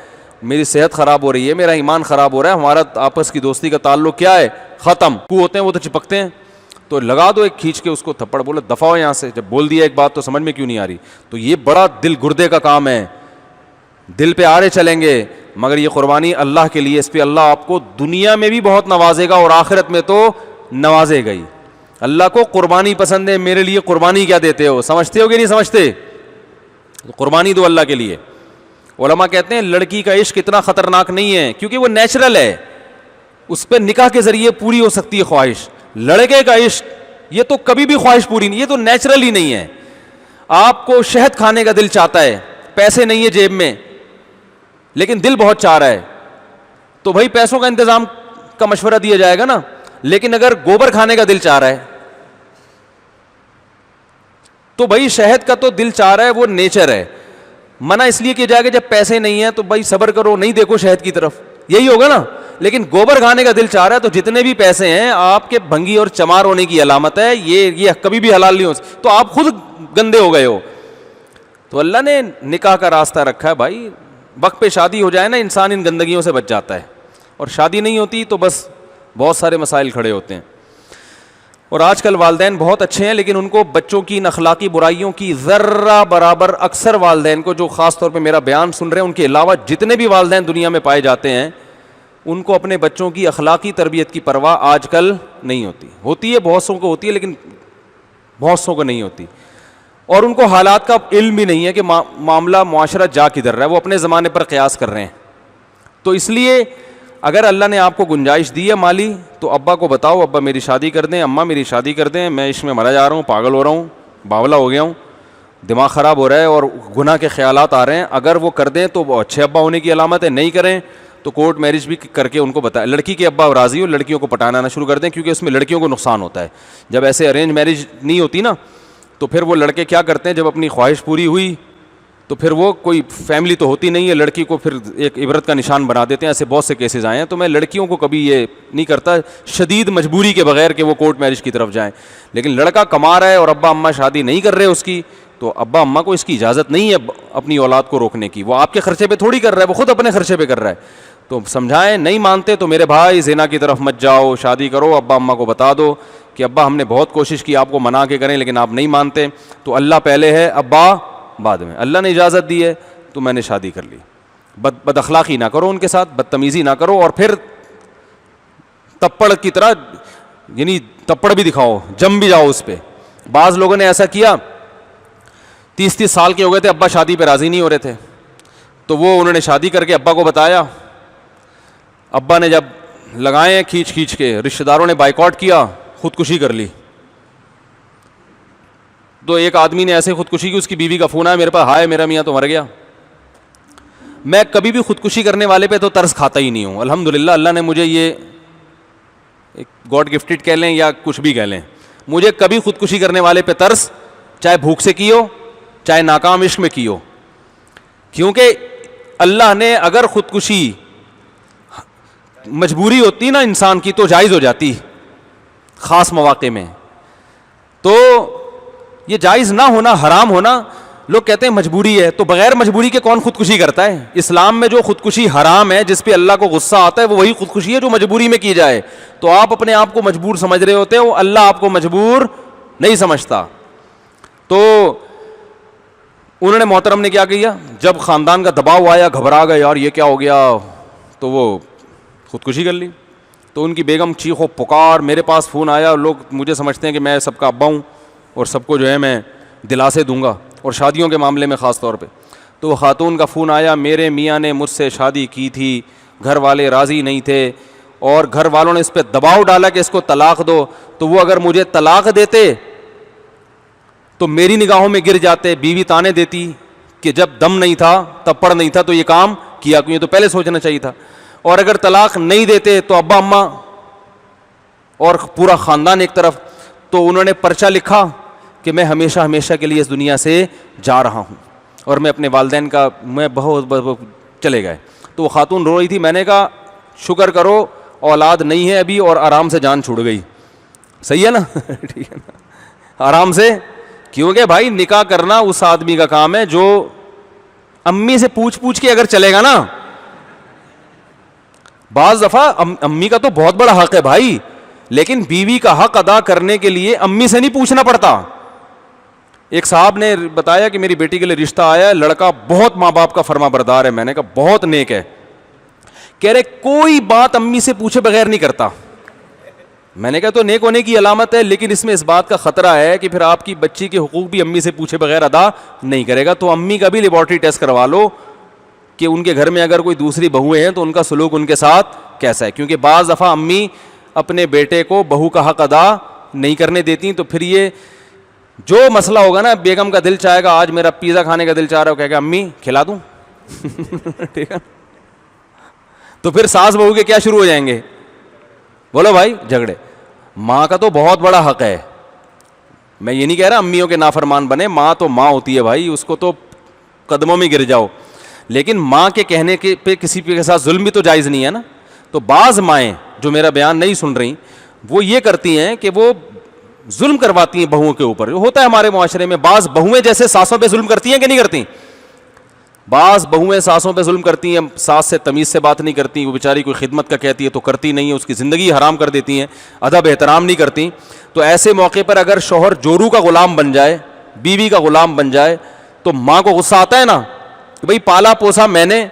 میری صحت خراب ہو رہی ہے, میرا ایمان خراب ہو رہا ہے, ہمارا آپس کی دوستی کا تعلق کیا ہے, ختم. کو ہوتے ہیں وہ تو چپکتے ہیں, تو لگا دو ایک کھینچ کے اس کو تھپڑ, بولو دفع ہو یہاں سے. جب بول دیا ایک بات تو سمجھ میں کیوں نہیں آ رہی. تو یہ بڑا دل گردے کا کام ہے, دل پہ آرے چلیں گے, مگر یہ قربانی اللہ کے لیے, اس پہ اللہ آپ کو دنیا میں بھی بہت نوازے گا اور آخرت میں تو نوازے گا ہی. اللہ کو قربانی پسند ہے, میرے لیے قربانی کیا دیتے ہو, سمجھتے ہو کہ نہیں سمجھتے؟ قربانی دو اللہ کے لیے. علماء کہتے ہیں لڑکی کا عشق اتنا خطرناک نہیں ہے کیونکہ وہ نیچرل ہے, اس پہ نکاح کے ذریعے پوری ہو سکتی ہے خواہش. لڑکے کا عشق یہ تو کبھی بھی خواہش پوری نہیں, یہ تو نیچرل ہی نہیں ہے. آپ کو شہد کھانے کا دل چاہتا ہے, پیسے نہیں ہے جیب میں, لیکن دل بہت چاہ رہا ہے, تو بھائی پیسوں کا انتظام کا مشورہ دیا جائے گا نا. لیکن اگر گوبر کھانے کا دل چاہ رہا ہے تو بھائی شہد کا تو دل چاہ رہا ہے, وہ نیچر ہے. منع اس لیے کیا جائے گا جب پیسے نہیں ہیں تو بھائی صبر کرو, نہیں دیکھو شہد کی طرف, یہی ہوگا نا. لیکن گوبر کھانے کا دل چاہ رہا ہے تو جتنے بھی پیسے ہیں آپ کے بھنگی اور چمار ہونے کی علامت ہے, یہ کبھی بھی حلال نہیں ہو, تو آپ خود گندے ہو گئے ہو. تو اللہ نے نکاح کا راستہ رکھا ہے بھائی, وقت پہ شادی ہو جائے نا انسان ان گندگیوں سے بچ جاتا ہے, اور شادی نہیں ہوتی تو بس بہت سارے مسائل کھڑے ہوتے ہیں. اور آج کل والدین بہت اچھے ہیں لیکن ان کو بچوں کی ان اخلاقی برائیوں کی ذرہ برابر, اکثر والدین کو جو خاص طور پہ میرا بیان سن رہے ہیں ان کے علاوہ جتنے بھی والدین دنیا میں پائے جاتے ہیں, ان کو اپنے بچوں کی اخلاقی تربیت کی پرواہ آج کل نہیں ہوتی. ہوتی ہے بہت سو کو ہوتی ہے لیکن بہت سو کو نہیں ہوتی, اور ان کو حالات کا علم بھی نہیں ہے کہ معاملہ معاشرہ جا کدھر رہا ہے, وہ اپنے زمانے پر قیاس کر رہے ہیں. تو اس لیے اگر اللہ نے آپ کو گنجائش دی ہے مالی تو ابا کو بتاؤ ابا میری شادی کر دیں, اماں میری شادی کر دیں, میں اس میں مرا جا رہا ہوں, پاگل ہو رہا ہوں, باولا ہو گیا ہوں, دماغ خراب ہو رہا ہے اور گناہ کے خیالات آ رہے ہیں. اگر وہ کر دیں تو وہ اچھے ابا ہونے کی علامت ہے, نہیں کریں تو کورٹ میرج بھی کر کے ان کو بتائیں. لڑکی کے ابا راضی ہو, لڑکیوں کو پٹانا نہ شروع کر دیں کیونکہ اس میں لڑکیوں کو نقصان ہوتا ہے. جب ایسے ارینج میرج نہیں ہوتی نا تو پھر وہ لڑکے کیا کرتے ہیں, جب اپنی خواہش پوری ہوئی تو پھر وہ کوئی فیملی تو ہوتی نہیں ہے, لڑکی کو پھر ایک عبرت کا نشان بنا دیتے ہیں. ایسے بہت سے کیسز آئے ہیں. تو میں لڑکیوں کو کبھی یہ نہیں کرتا شدید مجبوری کے بغیر کہ وہ کورٹ میرج کی طرف جائیں. لیکن لڑکا کما رہا ہے اور ابا اماں شادی نہیں کر رہے اس کی, تو ابا اماں کو اس کی اجازت نہیں ہے اپنی اولاد کو روکنے کی. وہ آپ کے خرچے پہ تھوڑی کر رہا ہے, وہ خود اپنے خرچے پہ کر رہا ہے. تو سمجھائیں, نہیں مانتے تو میرے بھائی زنا کی طرف مت جاؤ, شادی کرو. ابا اماں کو بتا دو کہ ابا ہم نے بہت کوشش کی آپ کو منا کے کریں لیکن آپ نہیں مانتے, تو اللہ پہلے ہے ابا بعد میں. اللہ نے اجازت دی ہے تو میں نے شادی کر لی. بد اخلاقی نہ کرو ان کے ساتھ, بدتمیزی نہ کرو, اور پھر تپڑ کی طرح یعنی تپڑ بھی دکھاؤ, جم بھی جاؤ اس پہ. بعض لوگوں نے ایسا کیا 30 سال کے ہو گئے تھے, ابا شادی پہ راضی نہیں ہو رہے تھے, تو وہ انہوں نے شادی کر کے ابا کو بتایا. ابا نے جب لگائے کھینچ کھینچ کے, رشتہ داروں نے بائیکاٹ کیا, خودکشی کر لی. تو ایک آدمی نے ایسے خودکشی کی, اس کی بیوی کا فون آیا میرے پاس, ہائے میرا میاں تو مر گیا. میں کبھی بھی خودکشی کرنے والے پہ تو ترس کھاتا ہی نہیں ہوں الحمدللہ. اللہ نے مجھے یہ گاڈ گفٹڈ کہہ لیں یا کچھ بھی کہہ لیں, مجھے کبھی خودکشی کرنے والے پہ ترس, چاہے بھوک سے کی ہو چاہے ناکام عشق میں کی ہو. کیونکہ اللہ نے اگر خودکشی مجبوری ہوتی نا انسان کی تو جائز ہو جاتی خاص مواقع میں. تو یہ جائز نہ ہونا, حرام ہونا, لوگ کہتے ہیں مجبوری ہے, تو بغیر مجبوری کے کون خودکشی کرتا ہے؟ اسلام میں جو خودکشی حرام ہے, جس پہ اللہ کو غصہ آتا ہے, وہ وہی خودکشی ہے جو مجبوری میں کی جائے. تو آپ اپنے آپ کو مجبور سمجھ رہے ہوتے ہو, اللہ آپ کو مجبور نہیں سمجھتا. تو انہوں نے محترم نے کیا کیا, جب خاندان کا دباؤ آیا گھبرا گئے, یار یہ کیا ہو گیا, تو وہ خودکشی کر لی. تو ان کی بیگم چیخ و پکار, میرے پاس فون آیا, لوگ مجھے سمجھتے ہیں کہ میں سب کا ابا ہوں اور سب کو جو ہے میں دلاسے دوں گا, اور شادیوں کے معاملے میں خاص طور پہ. تو وہ خاتون کا فون آیا, میرے میاں نے مجھ سے شادی کی تھی, گھر والے راضی نہیں تھے اور گھر والوں نے اس پہ دباؤ ڈالا کہ اس کو طلاق دو, تو وہ اگر مجھے طلاق دیتے تو میری نگاہوں میں گر جاتے. بیوی تانے دیتی کہ جب دم نہیں تھا تپڑ نہیں تھا تو یہ کام کیا کیوں, تو پہلے سوچنا چاہیے تھا. اور اگر طلاق نہیں دیتے تو ابا اماں اور پورا خاندان ایک طرف. تو انہوں نے پرچہ لکھا کہ میں ہمیشہ ہمیشہ کے لیے اس دنیا سے جا رہا ہوں, اور میں اپنے والدین کا میں بہت چلے گئے. تو وہ خاتون رو رہی تھی. میں نے کہا شکر کرو اولاد نہیں ہے ابھی اور آرام سے جان چھوڑ گئی. صحیح ہے نا ٹھیک ہے نا, آرام سے کیونکہ بھائی نکاح کرنا اس آدمی کا کام ہے جو امی سے پوچھ پوچھ کے اگر چلے گا نا. بعض دفعہ امی کا تو بہت بڑا حق ہے بھائی, لیکن بیوی کا حق ادا کرنے کے لیے امی سے نہیں پوچھنا پڑتا. ایک صاحب نے بتایا کہ میری بیٹی کے لیے رشتہ آیا ہے, لڑکا بہت ماں باپ کا فرما بردار ہے. میں نے کہا بہت نیک ہے. کہہ رہے کوئی بات امی سے پوچھے بغیر نہیں کرتا. میں نے کہا تو نیک ہونے کی علامت ہے, لیکن اس میں اس بات کا خطرہ ہے کہ پھر آپ کی بچی کے حقوق بھی امی سے پوچھے بغیر ادا نہیں کرے گا. تو امی کا بھی لیبارٹری ٹیسٹ کروا لو کہ ان کے گھر میں اگر کوئی دوسری بہویں ہیں تو ان کا سلوک ان کے ساتھ کیسا ہے, کیونکہ بعض دفعہ امی اپنے بیٹے کو بہو کا حق ادا نہیں کرنے دیتی. تو پھر یہ جو مسئلہ ہوگا نا, بیگم کا دل چاہے گا آج میرا پیزا کھانے کا دل چاہ رہا ہے, کہے گا امی کھلا دوں. ٹھیک ہے, تو پھر ساس بہو کے کیا شروع ہو جائیں گے, بولو بھائی, جھگڑے. ماں کا تو بہت بڑا حق ہے. میں یہ نہیں کہہ رہا امیوں کے نافرمان بنے, ماں تو ماں ہوتی ہے بھائی, اس کو تو قدموں میں گر جاؤ, لیکن ماں کے کہنے کے پہ کسی کے ساتھ ظلم بھی تو جائز نہیں ہے نا. تو بعض مائیں جو میرا بیان نہیں سن رہی, وہ یہ کرتی ہیں کہ وہ ظلم کرواتی ہیں بہوؤں کے اوپر. ہوتا ہے ہمارے معاشرے میں, بعض بہویں جیسے ساسوں پہ ظلم کرتی ہیں کہ نہیں کرتی. بعض بہویں ساسوں پہ ظلم کرتی ہیں, ساس سے تمیز سے بات نہیں کرتی, وہ بیچاری کوئی خدمت کا کہتی ہے تو کرتی نہیں ہے, اس کی زندگی حرام کر دیتی ہیں, ادب احترام نہیں کرتی. تو ایسے موقع پر اگر شوہر جورو کا غلام بن جائے, بیوی کا غلام بن جائے, تو ماں کو غصہ آتا ہے نا کہ بھئی پالا پوسا میں نے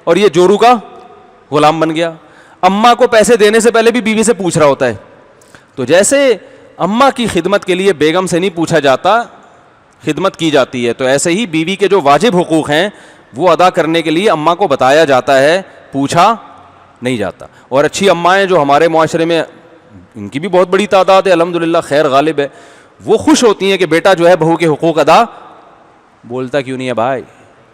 اور یہ جورو کا غلام بن گیا. اماں کو پیسے دینے سے پہلے بھی بیوی سے پوچھ رہا ہوتا ہے. تو جیسے اماں کی خدمت کے لیے بیگم سے نہیں پوچھا جاتا, خدمت کی جاتی ہے, تو ایسے ہی بیوی کے جو واجب حقوق ہیں وہ ادا کرنے کے لیے اماں کو بتایا جاتا ہے, پوچھا نہیں جاتا. اور اچھی امائیں جو ہمارے معاشرے میں, ان کی بھی بہت بڑی تعداد ہے الحمدللہ, خیر غالب ہے, وہ خوش ہوتی ہیں کہ بیٹا جو ہے بہو کے حقوق ادا, بولتا کیوں نہیں ہے بھائی,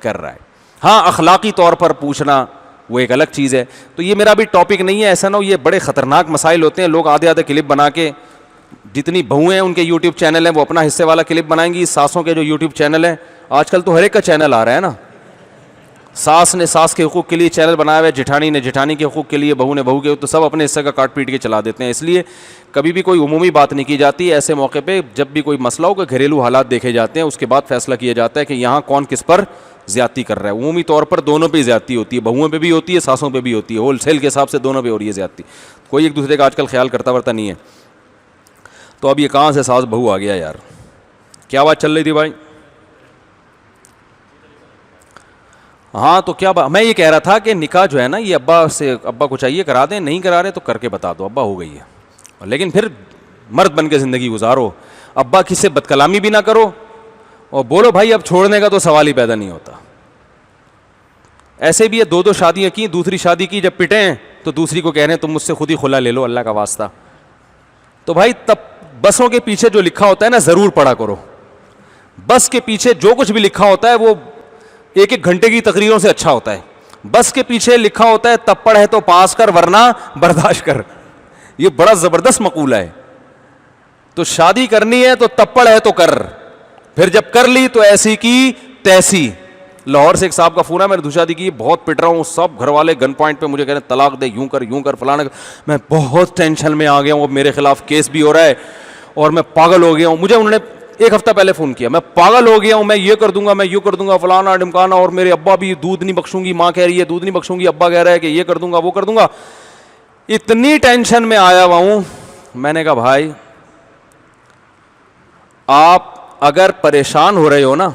کر رہا ہے. ہاں اخلاقی طور پر پوچھنا وہ ایک الگ چیز ہے. تو یہ میرا بھی ٹاپک نہیں ہے, ایسا نہ ہو یہ بڑے خطرناک مسائل ہوتے ہیں. لوگ آدھے آدھے کلپ بنا کے, جتنی بہویں ہیں ان کے یوٹیوب چینل ہیں وہ اپنا حصے والا کلپ بنائیں گی, ساسوں کے جو یوٹیوب چینل ہیں, آج کل تو ہر ایک کا چینل آ رہا ہے نا, ساس نے ساس کے حقوق کے لیے چینل بنایا ہوا ہے, جٹھانی نے جٹھانی کے حقوق کے لیے, بہو نے بہو کے, تو سب اپنے حصے کا کاٹ پیٹ کے چلا دیتے ہیں. اس لیے کبھی بھی کوئی عمومی بات نہیں کی جاتی. ایسے موقع پہ جب بھی کوئی مسئلہ ہو, کہ گھریلو حالات دیکھے جاتے ہیں, اس کے بعد فیصلہ کیا جاتا ہے کہ یہاں کون کس پر زیادتی کر رہا ہے. عمومی طور پر دونوں پہ زیادتی ہوتی ہے, بہوؤں پہ بھی ہوتی ہے, ساسوں پہ بھی ہوتی ہے, ہول سیل کے حساب سے دونوں پہ ہو رہی ہے زیادتی. کوئی ایک دوسرے کا آج کل خیال کرتا ورتا نہیں ہے. تو اب یہ کہاں سے ساس بہو آ گیا یار, کیا بات چل رہی تھی بھائی؟ ہاں تو کیا میں یہ کہہ رہا تھا کہ نکاح جو ہے نا, یہ ابا کو چاہیے کرا دیں, نہیں کرا رہے تو کر کے بتا دو ابا ہو گئی ہے, لیکن پھر مرد بن کے زندگی گزارو. ابا کس سے بد کلامی بھی نہ کرو, اور بولو بھائی اب چھوڑنے کا تو سوال ہی پیدا نہیں ہوتا. ایسے بھی ہے, دو شادیاں کی, دوسری شادی کی جب پٹے ہیں تو دوسری کو کہہ رہے ہیں تم مجھ سے خود ہی خلا لے لو اللہ کا واسطہ. تو بھائی تب بسوں کے پیچھے جو لکھا ہوتا ہے نا ضرور پڑھا کرو. بس کے پیچھے جو کچھ بھی لکھا ہوتا ہے وہ ایک ایک گھنٹے کی تقریروں سے اچھا ہوتا ہے. بس کے پیچھے لکھا ہوتا ہے تپڑ ہے تو پاس کر ورنہ برداشت کر. یہ بڑا زبردست مقولہ ہے. تو شادی کرنی ہے تو تپڑ ہے تو کر, پھر جب کر لی تو ایسی کی تیسی. لاہور سے ایک صاحب کا فون ہے, میں نے شادی کی, بہت پٹ رہا ہوں, سب گھر والے گن پوائنٹ پہ مجھے کہہ رہے ہیں طلاق دے, یوں کر فلانا. میں بہت ٹینشن میں آ گیا ہوں, اب میرے خلاف کیس بھی ہو رہا ہے اور میں پاگل ہو گیا ہوں. مجھے انہوں نے ایک ہفتہ پہلے فون کیا, میں پاگل ہو گیا ہوں, میں یہ کر دوں گا, میں یوں کر دوں گا, فلانا ڈمکانا, اور میرے ابا بھی دودھ نہیں بخشوں گی, ماں کہہ رہی ہے دودھ نہیں بخشوں گی, ابا کہہ رہا ہے کہ یہ کر دوں گا وہ کر دوں گا. اتنی ٹینشن میں آیا ہوا ہوں. میں نے کہا بھائی آپ اگر پریشان ہو رہے ہو نا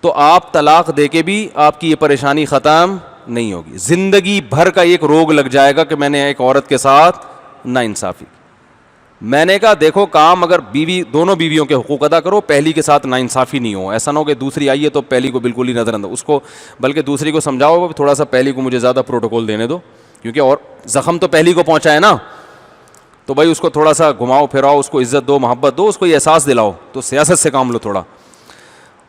تو آپ طلاق دے کے بھی آپ کی یہ پریشانی ختم نہیں ہوگی. زندگی بھر کا ایک روگ لگ جائے گا کہ میں نے ایک عورت کے ساتھ ناانصافی. میں نے کہا دیکھو کام اگر دونوں بیویوں کے حقوق ادا کرو, پہلی کے ساتھ ناانصافی نہیں ہو. ایسا نہ ہو کہ دوسری آئی ہے تو پہلی کو بالکل ہی نظر انداز, اس کو بلکہ دوسری کو سمجھاؤ تھوڑا سا پہلی کو مجھے زیادہ پروٹوکول دینے دو, کیونکہ اور زخم تو پہلی کو پہنچا ہے نا. تو بھائی اس کو تھوڑا سا گھماؤ پھراؤ, اس کو عزت دو, محبت دو, اس کو یہ احساس دلاؤ. تو سیاست سے کام لو تھوڑا.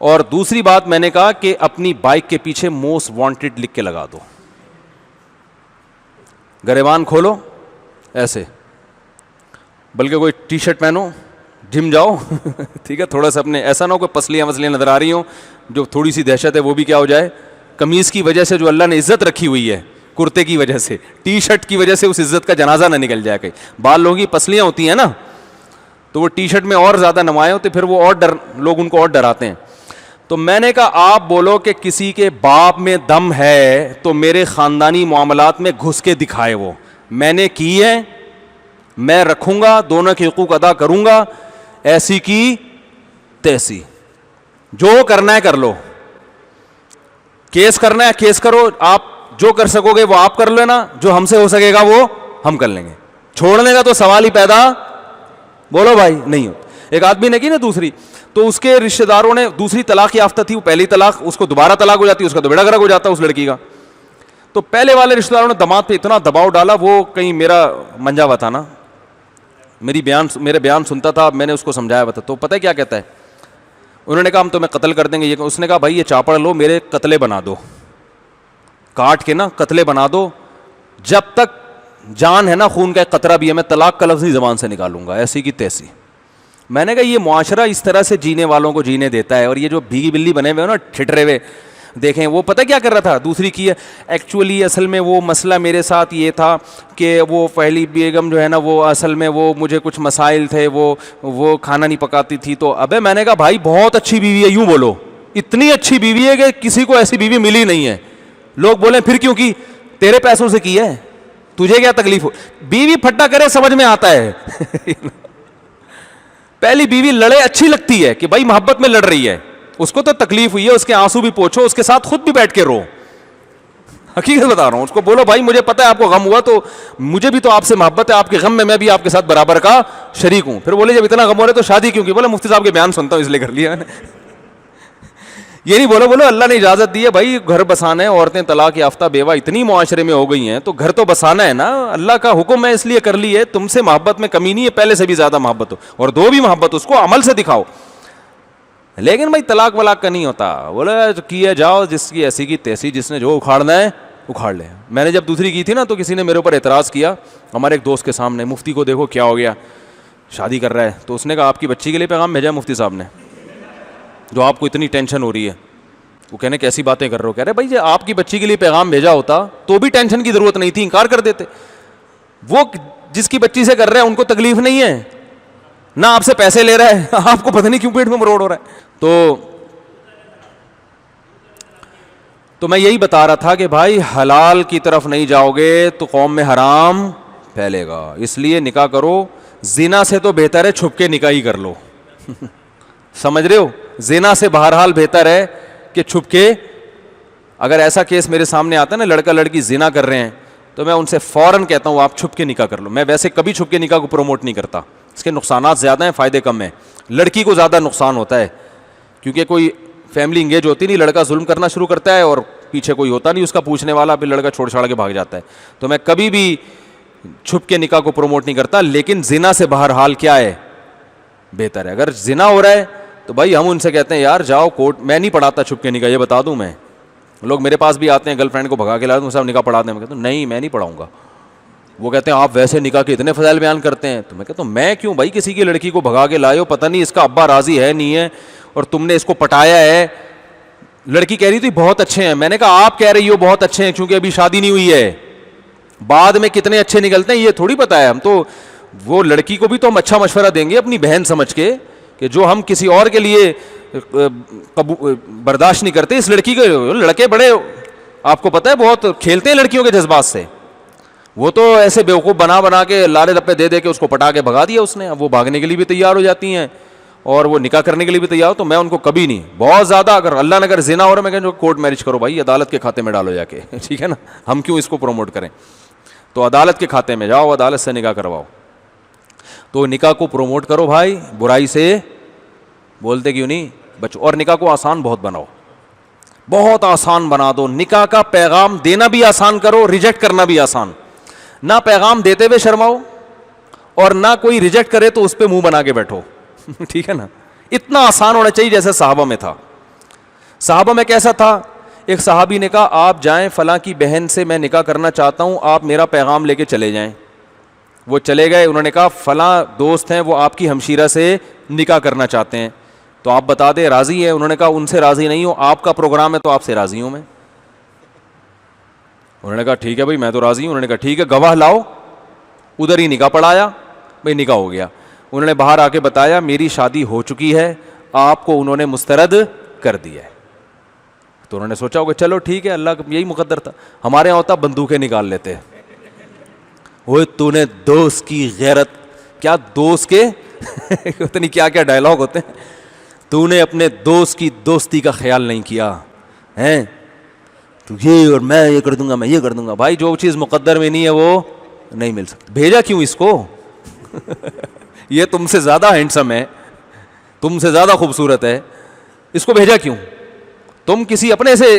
اور دوسری بات میں نے کہا کہ اپنی بائک کے پیچھے موسٹ وانٹیڈ لکھ کے لگا دو, گریبان کھولو ایسے, بلکہ کوئی ٹی شرٹ پہنو, جم جاؤ ٹھیک ہے, تھوڑا سا اپنے, ایسا نہ ہو کہ پسلیاں وسلیاں نظر آ رہی ہوں, جو تھوڑی سی دہشت ہے وہ بھی کیا ہو جائے. قمیض کی وجہ سے جو اللہ نے عزت رکھی ہوئی ہے, کرتے کی وجہ سے, ٹی شرٹ کی وجہ سے اس عزت کا جنازہ نہ نکل جائے. کہیں بعض لوگوں کی پسلیاں ہوتی ہیں نا, تو وہ ٹی شرٹ میں اور زیادہ نمایاں ہوتے, پھر وہ اور لوگ ان کو اور ڈراتے ہیں. تو میں نے کہا آپ بولو کہ کسی کے باپ میں دم ہے تو میرے خاندانی معاملات میں گھس کے دکھائے, وہ میں نے کی ہے, میں رکھوں گا, دونوں کے حقوق ادا کروں گا, ایسی کی تیسی, جو کرنا ہے کر لو, کیس کرنا ہے کیس کرو, آپ جو کر سکو گے وہ آپ کر لینا, جو ہم سے ہو سکے گا وہ ہم کر لیں گے. چھوڑنے کا تو سوال ہی پیدا, بولو بھائی, نہیں ہو. ایک آدمی نے کی نا دوسری, تو اس کے رشتہ داروں نے, دوسری طلاق یافتہ تھی, وہ پہلی طلاق, اس کو دوبارہ طلاق ہو جاتی, اس کا تو بیڑا گرک ہو جاتا اس لڑکی کا. تو پہلے والے رشتہ داروں نے داماد پہ اتنا دباؤ ڈالا, وہ کہیں میرا منجا ہوا تھا نا, میرے بیان سنتا تھا, میں نے اس کو سمجھایا ہوا تھا. تو پتہ ہے کیا کہتا ہے, انہوں نے کہا ہم تمہیں قتل کر دیں گے. اس نے کہا بھائی یہ چاپڑ لو, میرے قتلے بنا دو, کاٹ کے نا قتلے بنا دو, جب تک جان ہے نا خون کا ایک قطرہ بھی ہے, میں طلاق کا لفظ ہی زبان سے نکالوں گا, ایسی کی تیسی. میں نے کہا یہ معاشرہ اس طرح سے جینے والوں کو جینے دیتا ہے, اور یہ جو بھیگی بلی بنے ہوئے نا ٹھٹرے ہوئے, دیکھیں وہ پتہ کیا کر رہا تھا, دوسری کی ہے ایکچولی, اصل میں وہ مسئلہ میرے ساتھ یہ تھا کہ وہ پہلی بیگم جو ہے نا, وہ اصل میں وہ مجھے کچھ مسائل تھے, وہ کھانا نہیں پکاتی تھی. تو ابے میں نے کہا بھائی بہت اچھی بیوی ہے, یوں بولو, اتنی اچھی بیوی ہے کہ کسی کو ایسی بیوی ملی نہیں ہے. لوگ بولیں پھر کیوں کی, تیرے پیسوں سے کی ہے, تجھے کیا تکلیف ہو. بیوی پھٹا کرے سمجھ میں آتا ہے, پہلی بیوی لڑے اچھی لگتی ہے کہ بھائی محبت میں لڑ رہی ہے, اس کو تو تکلیف ہوئی ہے, اس کے آنسو بھی پوچھو, اس کے ساتھ خود بھی بیٹھ کے رو, حقیقت بتا رہا ہوں. اس کو بولو بھائی مجھے پتہ ہے آپ کو غم ہوا, تو مجھے بھی تو آپ سے محبت ہے, آپ کے غم میں میں بھی آپ کے ساتھ برابر کا شریک ہوں. پھر بولے جب اتنا غم ہو رہا ہے تو شادی کیوں کی, بولے مفتی صاحب کے بیان سنتا ہوں اس لیے کر لیا میں نے. یہ نہیں بولو اللہ نے اجازت دی ہے بھائی گھر بسانا ہے, عورتیں طلاق یافتہ بیوہ اتنی معاشرے میں ہو گئی ہیں, تو گھر تو بسانا ہے نا, اللہ کا حکم ہے اس لیے کر لی ہے. تم سے محبت میں کمی نہیں ہے, پہلے سے بھی زیادہ محبت ہو, اور دو بھی محبت اس کو عمل سے دکھاؤ. لیکن بھائی طلاق ولاق کا نہیں ہوتا, بولے کیا جاؤ جس کی ایسی کی تیسی, جس نے جو اکھاڑنا ہے اکھاڑ لے. میں نے جب دوسری کی تھی نا, تو کسی نے میرے اوپر اعتراض کیا ہمارے ایک دوست کے سامنے, مفتی کو دیکھو کیا ہو گیا, شادی کر رہا ہے. تو اس نے کہا آپ کی بچی کے لیے پیغام بھیجا مفتی صاحب نے, جو آپ کو اتنی ٹینشن ہو رہی ہے. وہ کہنے کیسی باتیں کر رہے ہو, کہہ رہے بھائی جی آپ کی بچی کے لیے پیغام بھیجا ہوتا تو بھی ٹینشن کی ضرورت نہیں تھی, انکار کر دیتے. وہ جس کی بچی سے کر رہے ہیں ان کو تکلیف نہیں ہے, نہ آپ سے پیسے لے رہا ہے, آپ کو پتہ نہیں کیوں پیٹ میں مروڑ ہو رہا ہے. تو میں یہی بتا رہا تھا کہ بھائی حلال کی طرف نہیں جاؤ گے تو قوم میں حرام پھیلے گا, اس لیے نکاح کرو. زنا سے تو بہتر ہے چھپ کے نکاح ہی کر لو, سمجھ رہے ہو, زنا سے بہرحال بہتر ہے کہ چھپ کے. اگر ایسا کیس میرے سامنے آتا ہے نا, لڑکا لڑکی زنا کر رہے ہیں, تو میں ان سے فوراً کہتا ہوں آپ چھپ کے نکاح کر لو. میں ویسے کبھی چھپ کے نکاح کو پروموٹ نہیں کرتا, اس کے نقصانات زیادہ ہیں, فائدے کم ہیں. لڑکی کو زیادہ نقصان ہوتا ہے, کیونکہ کوئی فیملی انگیج ہوتی نہیں, لڑکا ظلم کرنا شروع کرتا ہے اور پیچھے کوئی ہوتا نہیں اس کا پوچھنے والا, پھر لڑکا چھوڑ چھاڑ کے بھاگ جاتا ہے. تو میں کبھی بھی چھپ کے نکاح کو پروموٹ نہیں کرتا, لیکن زنا سے بہرحال کیا ہے, بہتر ہے. اگر زنا ہو رہا ہے تو بھائی ہم ان سے کہتے ہیں یار جاؤ کورٹ. میں نہیں پڑھاتا چھپ کے نکاح, یہ بتا دوں. میں لوگ میرے پاس بھی آتے ہیں گرل فرینڈ کو بھگا کے لاتے ہیں, صاحب نکاح پڑھاتے ہیں. میں کہتا ہوں نہیں میں نہیں پڑھاؤں گا. وہ کہتے ہیں آپ ویسے نکاح کے اتنے فضائل بیان کرتے ہیں. تو میں کہتا ہوں میں کیوں بھائی کسی کی لڑکی کو بھگا کے لائے ہو, پتہ نہیں اس کا ابا راضی ہے نہیں ہے, اور تم نے اس کو پٹایا ہے. لڑکی کہہ رہی تھی بہت اچھے ہیں. میں نے کہا آپ کہہ رہی ہو بہت اچھے ہیں کیونکہ ابھی شادی نہیں ہوئی ہے, بعد میں کتنے اچھے نکلتے ہیں یہ تھوڑی پتا ہے. ہم تو وہ لڑکی کو بھی تو ہم اچھا مشورہ دیں گے اپنی بہن سمجھ کے, کہ جو ہم کسی اور کے لیے برداشت نہیں کرتے, اس لڑکی کے. لڑکے بڑے آپ کو پتہ ہے بہت کھیلتے ہیں لڑکیوں کے جذبات سے. وہ تو ایسے بیوقوف بنا کے لالے لپے دے کے اس کو پٹا کے بھگا دیا اس نے. اب وہ بھاگنے کے لیے بھی تیار ہو جاتی ہیں اور وہ نکاح کرنے کے لیے بھی تیار ہو. تو میں ان کو کبھی نہیں, بہت زیادہ اگر اللہ نے اگر زنا ہو رہا ہے, میں کہوں کورٹ میرج کرو بھائی, عدالت کے کھاتے میں ڈالو جا کے, ٹھیک ہے نا, ہم کیوں اس کو پروموٹ کریں. تو عدالت کے کھاتے میں جاؤ, عدالت سے نکاح کرواؤ. تو نکاح کو پروموٹ کرو بھائی, برائی سے بولتے کیوں نہیں بچو. اور نکاح کو آسان بہت بناؤ, بہت آسان بنا دو. نکاح کا پیغام دینا بھی آسان کرو, ریجیکٹ کرنا بھی آسان. نہ پیغام دیتے ہوئے شرماؤ, اور نہ کوئی ریجیکٹ کرے تو اس پہ منہ بنا کے بیٹھو, ٹھیک ہے نا. اتنا آسان ہونا چاہیے جیسے صحابہ میں تھا. صحابہ میں کیسا تھا, ایک صحابی نے کہا آپ جائیں فلاں کی بہن سے میں نکاح کرنا چاہتا ہوں, آپ میرا پیغام لے کے چلے جائیں. وہ چلے گئے, انہوں نے کہا فلاں دوست ہیں وہ آپ کی ہمشیرہ سے نکاح کرنا چاہتے ہیں, تو آپ بتا دیں راضی ہے. انہوں نے کہا ان سے راضی نہیں ہوں, آپ کا پروگرام ہے تو آپ سے راضی ہوں میں. انہوں نے کہا ٹھیک ہے بھائی میں تو راضی ہوں. انہوں نے کہا ٹھیک ہے گواہ لاؤ. ادھر ہی نکاح پڑھایا, بھائی نکاح ہو گیا. انہوں نے باہر آ کے بتایا میری شادی ہو چکی ہے, آپ کو انہوں نے مسترد کر دیا ہے. تو انہوں نے سوچا ہوگا چلو ٹھیک ہے, اللہ کا یہی مقدر تھا. ہمارے یہاں ہوتا بندوقیں نکال لیتے ہیں, وہ تو نے دوست کی غیرت, کیا دوست کے اتنی کیا کیا ڈائلاگ ہوتے ہیں, تو نے اپنے دوست کی دوستی کا خیال نہیں کیا ہیں, تو یہ اور میں یہ کر دوں گا, میں یہ کر دوں گا. بھائی جو چیز مقدر میں نہیں ہے وہ نہیں مل سکتی. بھیجا کیوں اس کو یہ تم سے زیادہ ہینڈسم ہے, تم سے زیادہ خوبصورت ہے, اس کو بھیجا کیوں؟ تم کسی اپنے سے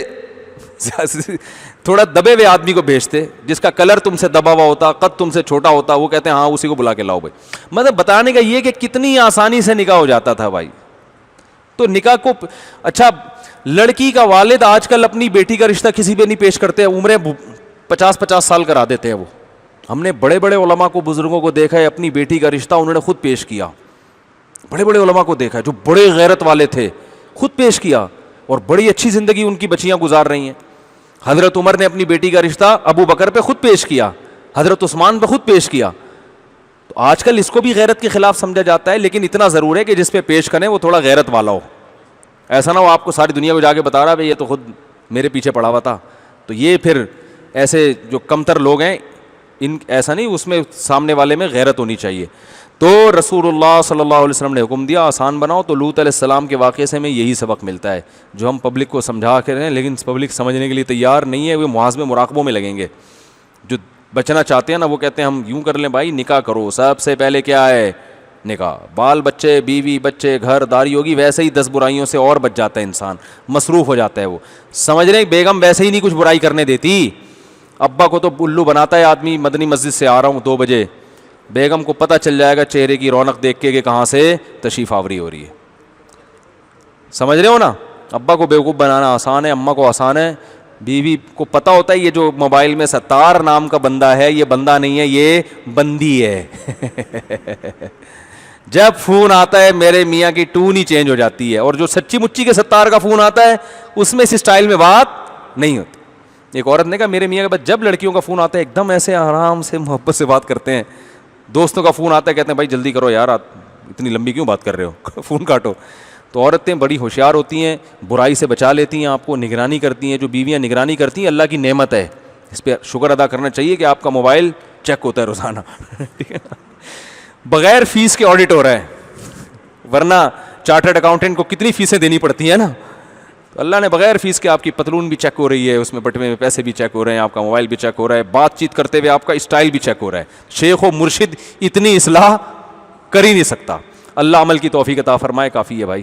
تھوڑا دبے ہوئے آدمی کو بھیجتے جس کا کلر تم سے دبا ہوا ہوتا, قد تم سے چھوٹا ہوتا, وہ کہتے ہیں ہاں اسی کو بلا کے لاؤ. بھائی مطلب بتانے کا یہ کہ کتنی آسانی سے نکاح ہو جاتا تھا بھائی. تو نکاح کو اچھا, لڑکی کا والد آج کل اپنی بیٹی کا رشتہ کسی پہ نہیں پیش کرتے, عمریں 50 سال کرا دیتے ہیں وہ. ہم نے بڑے بڑے علماء کو, بزرگوں کو دیکھا ہے اپنی بیٹی کا رشتہ انہوں نے خود پیش کیا. بڑے بڑے علماء کو دیکھا ہے جو بڑے غیرت والے تھے, خود پیش کیا, اور بڑی اچھی زندگی ان کی بچیاں گزار رہی ہیں. حضرت عمر نے اپنی بیٹی کا رشتہ ابو بکر پہ خود پیش کیا, حضرت عثمان پہ خود پیش کیا. تو آج کل اس کو بھی غیرت کے خلاف سمجھا جاتا ہے, لیکن اتنا ضرور ہے کہ جس پہ پیش کریں وہ تھوڑا غیرت والا ہو. ایسا نہ ہو آپ کو ساری دنیا کو جا کے بتا رہا ہے یہ تو خود میرے پیچھے پڑا ہوا تھا. تو یہ پھر ایسے جو کمتر لوگ ہیں ان ایسا نہیں, اس میں سامنے والے میں غیرت ہونی چاہیے. تو رسول اللہ صلی اللہ علیہ وسلم نے حکم دیا آسان بناؤ. تو لوط علیہ السلام کے واقعے سے ہمیں یہی سبق ملتا ہے جو ہم پبلک کو سمجھا کے رہے ہیں, لیکن پبلک سمجھنے کے لیے تیار نہیں ہے. وہ محاسبے مراقبوں میں لگیں گے. جو بچنا چاہتے ہیں نا وہ کہتے ہیں ہم یوں کر لیں بھائی, نکاح کرو, سب سے پہلے کیا ہے نکاح, بال بچے, بیوی بچے, گھر داری ہوگی, ویسے ہی 10 برائیوں سے اور بچ جاتا ہے انسان, مصروف ہو جاتا ہے. وہ سمجھ رہے ہیں بیگم ویسے ہی نہیں کچھ برائی کرنے دیتی, ابا کو تو الو بناتا ہے آدمی, مدنی مسجد سے آ رہا ہوں 2 بجے, بیگم کو پتہ چل جائے گا چہرے کی رونق دیکھ کے کہ کہاں سے تشریف آوری ہو رہی ہے. سمجھ رہے ہو نا, ابا کو بیوقوف بنانا آسان ہے, اماں کو آسان ہے. بیوی کو پتہ ہوتا ہے یہ جو موبائل میں ستار نام کا بندہ ہے یہ بندہ نہیں ہے, یہ بندی ہے. جب فون آتا ہے میرے میاں کی ٹون ہی چینج ہو جاتی ہے, اور جو سچی مچی کے ستار کا فون آتا ہے اس میں اس اسٹائل میں بات نہیں ہوتی. ایک عورت نے کہا میرے میاں کے بعد جب لڑکیوں کا فون آتا ہے ایک دم ایسے آرام سے محبت سے بات کرتے ہیں, دوستوں کا فون آتا ہے کہتے ہیں بھائی جلدی کرو یار, اتنی لمبی کیوں بات کر رہے ہو, فون کاٹو. تو عورتیں بڑی ہوشیار ہوتی ہیں, برائی سے بچا لیتی ہیں, آپ کو نگرانی کرتی ہیں. جو بیویاں نگرانی کرتی ہیں اللہ کی نعمت ہے, اس پہ شکر ادا کرنا چاہیے کہ آپ کا موبائل چیک ہوتا ہے روزانہ, ٹھیک ہے نا, بغیر فیس کے آڈٹ ہو رہا ہے, ورنہ چارٹرڈ اکاؤنٹنٹ کو کتنی فیسیں دینی پڑتی ہیں نا. تو اللہ نے بغیر فیس کے آپ کی پتلون بھی چیک ہو رہی ہے, اس میں بٹوے میں پیسے بھی چیک ہو رہے ہیں, آپ کا موبائل بھی چیک ہو رہا ہے, بات چیت کرتے ہوئے آپ کا اسٹائل بھی چیک ہو رہا ہے. شیخ و مرشد اتنی اصلاح کر ہی نہیں سکتا. اللہ عمل کی توفیق عطا فرمائے, کافی ہے بھائی.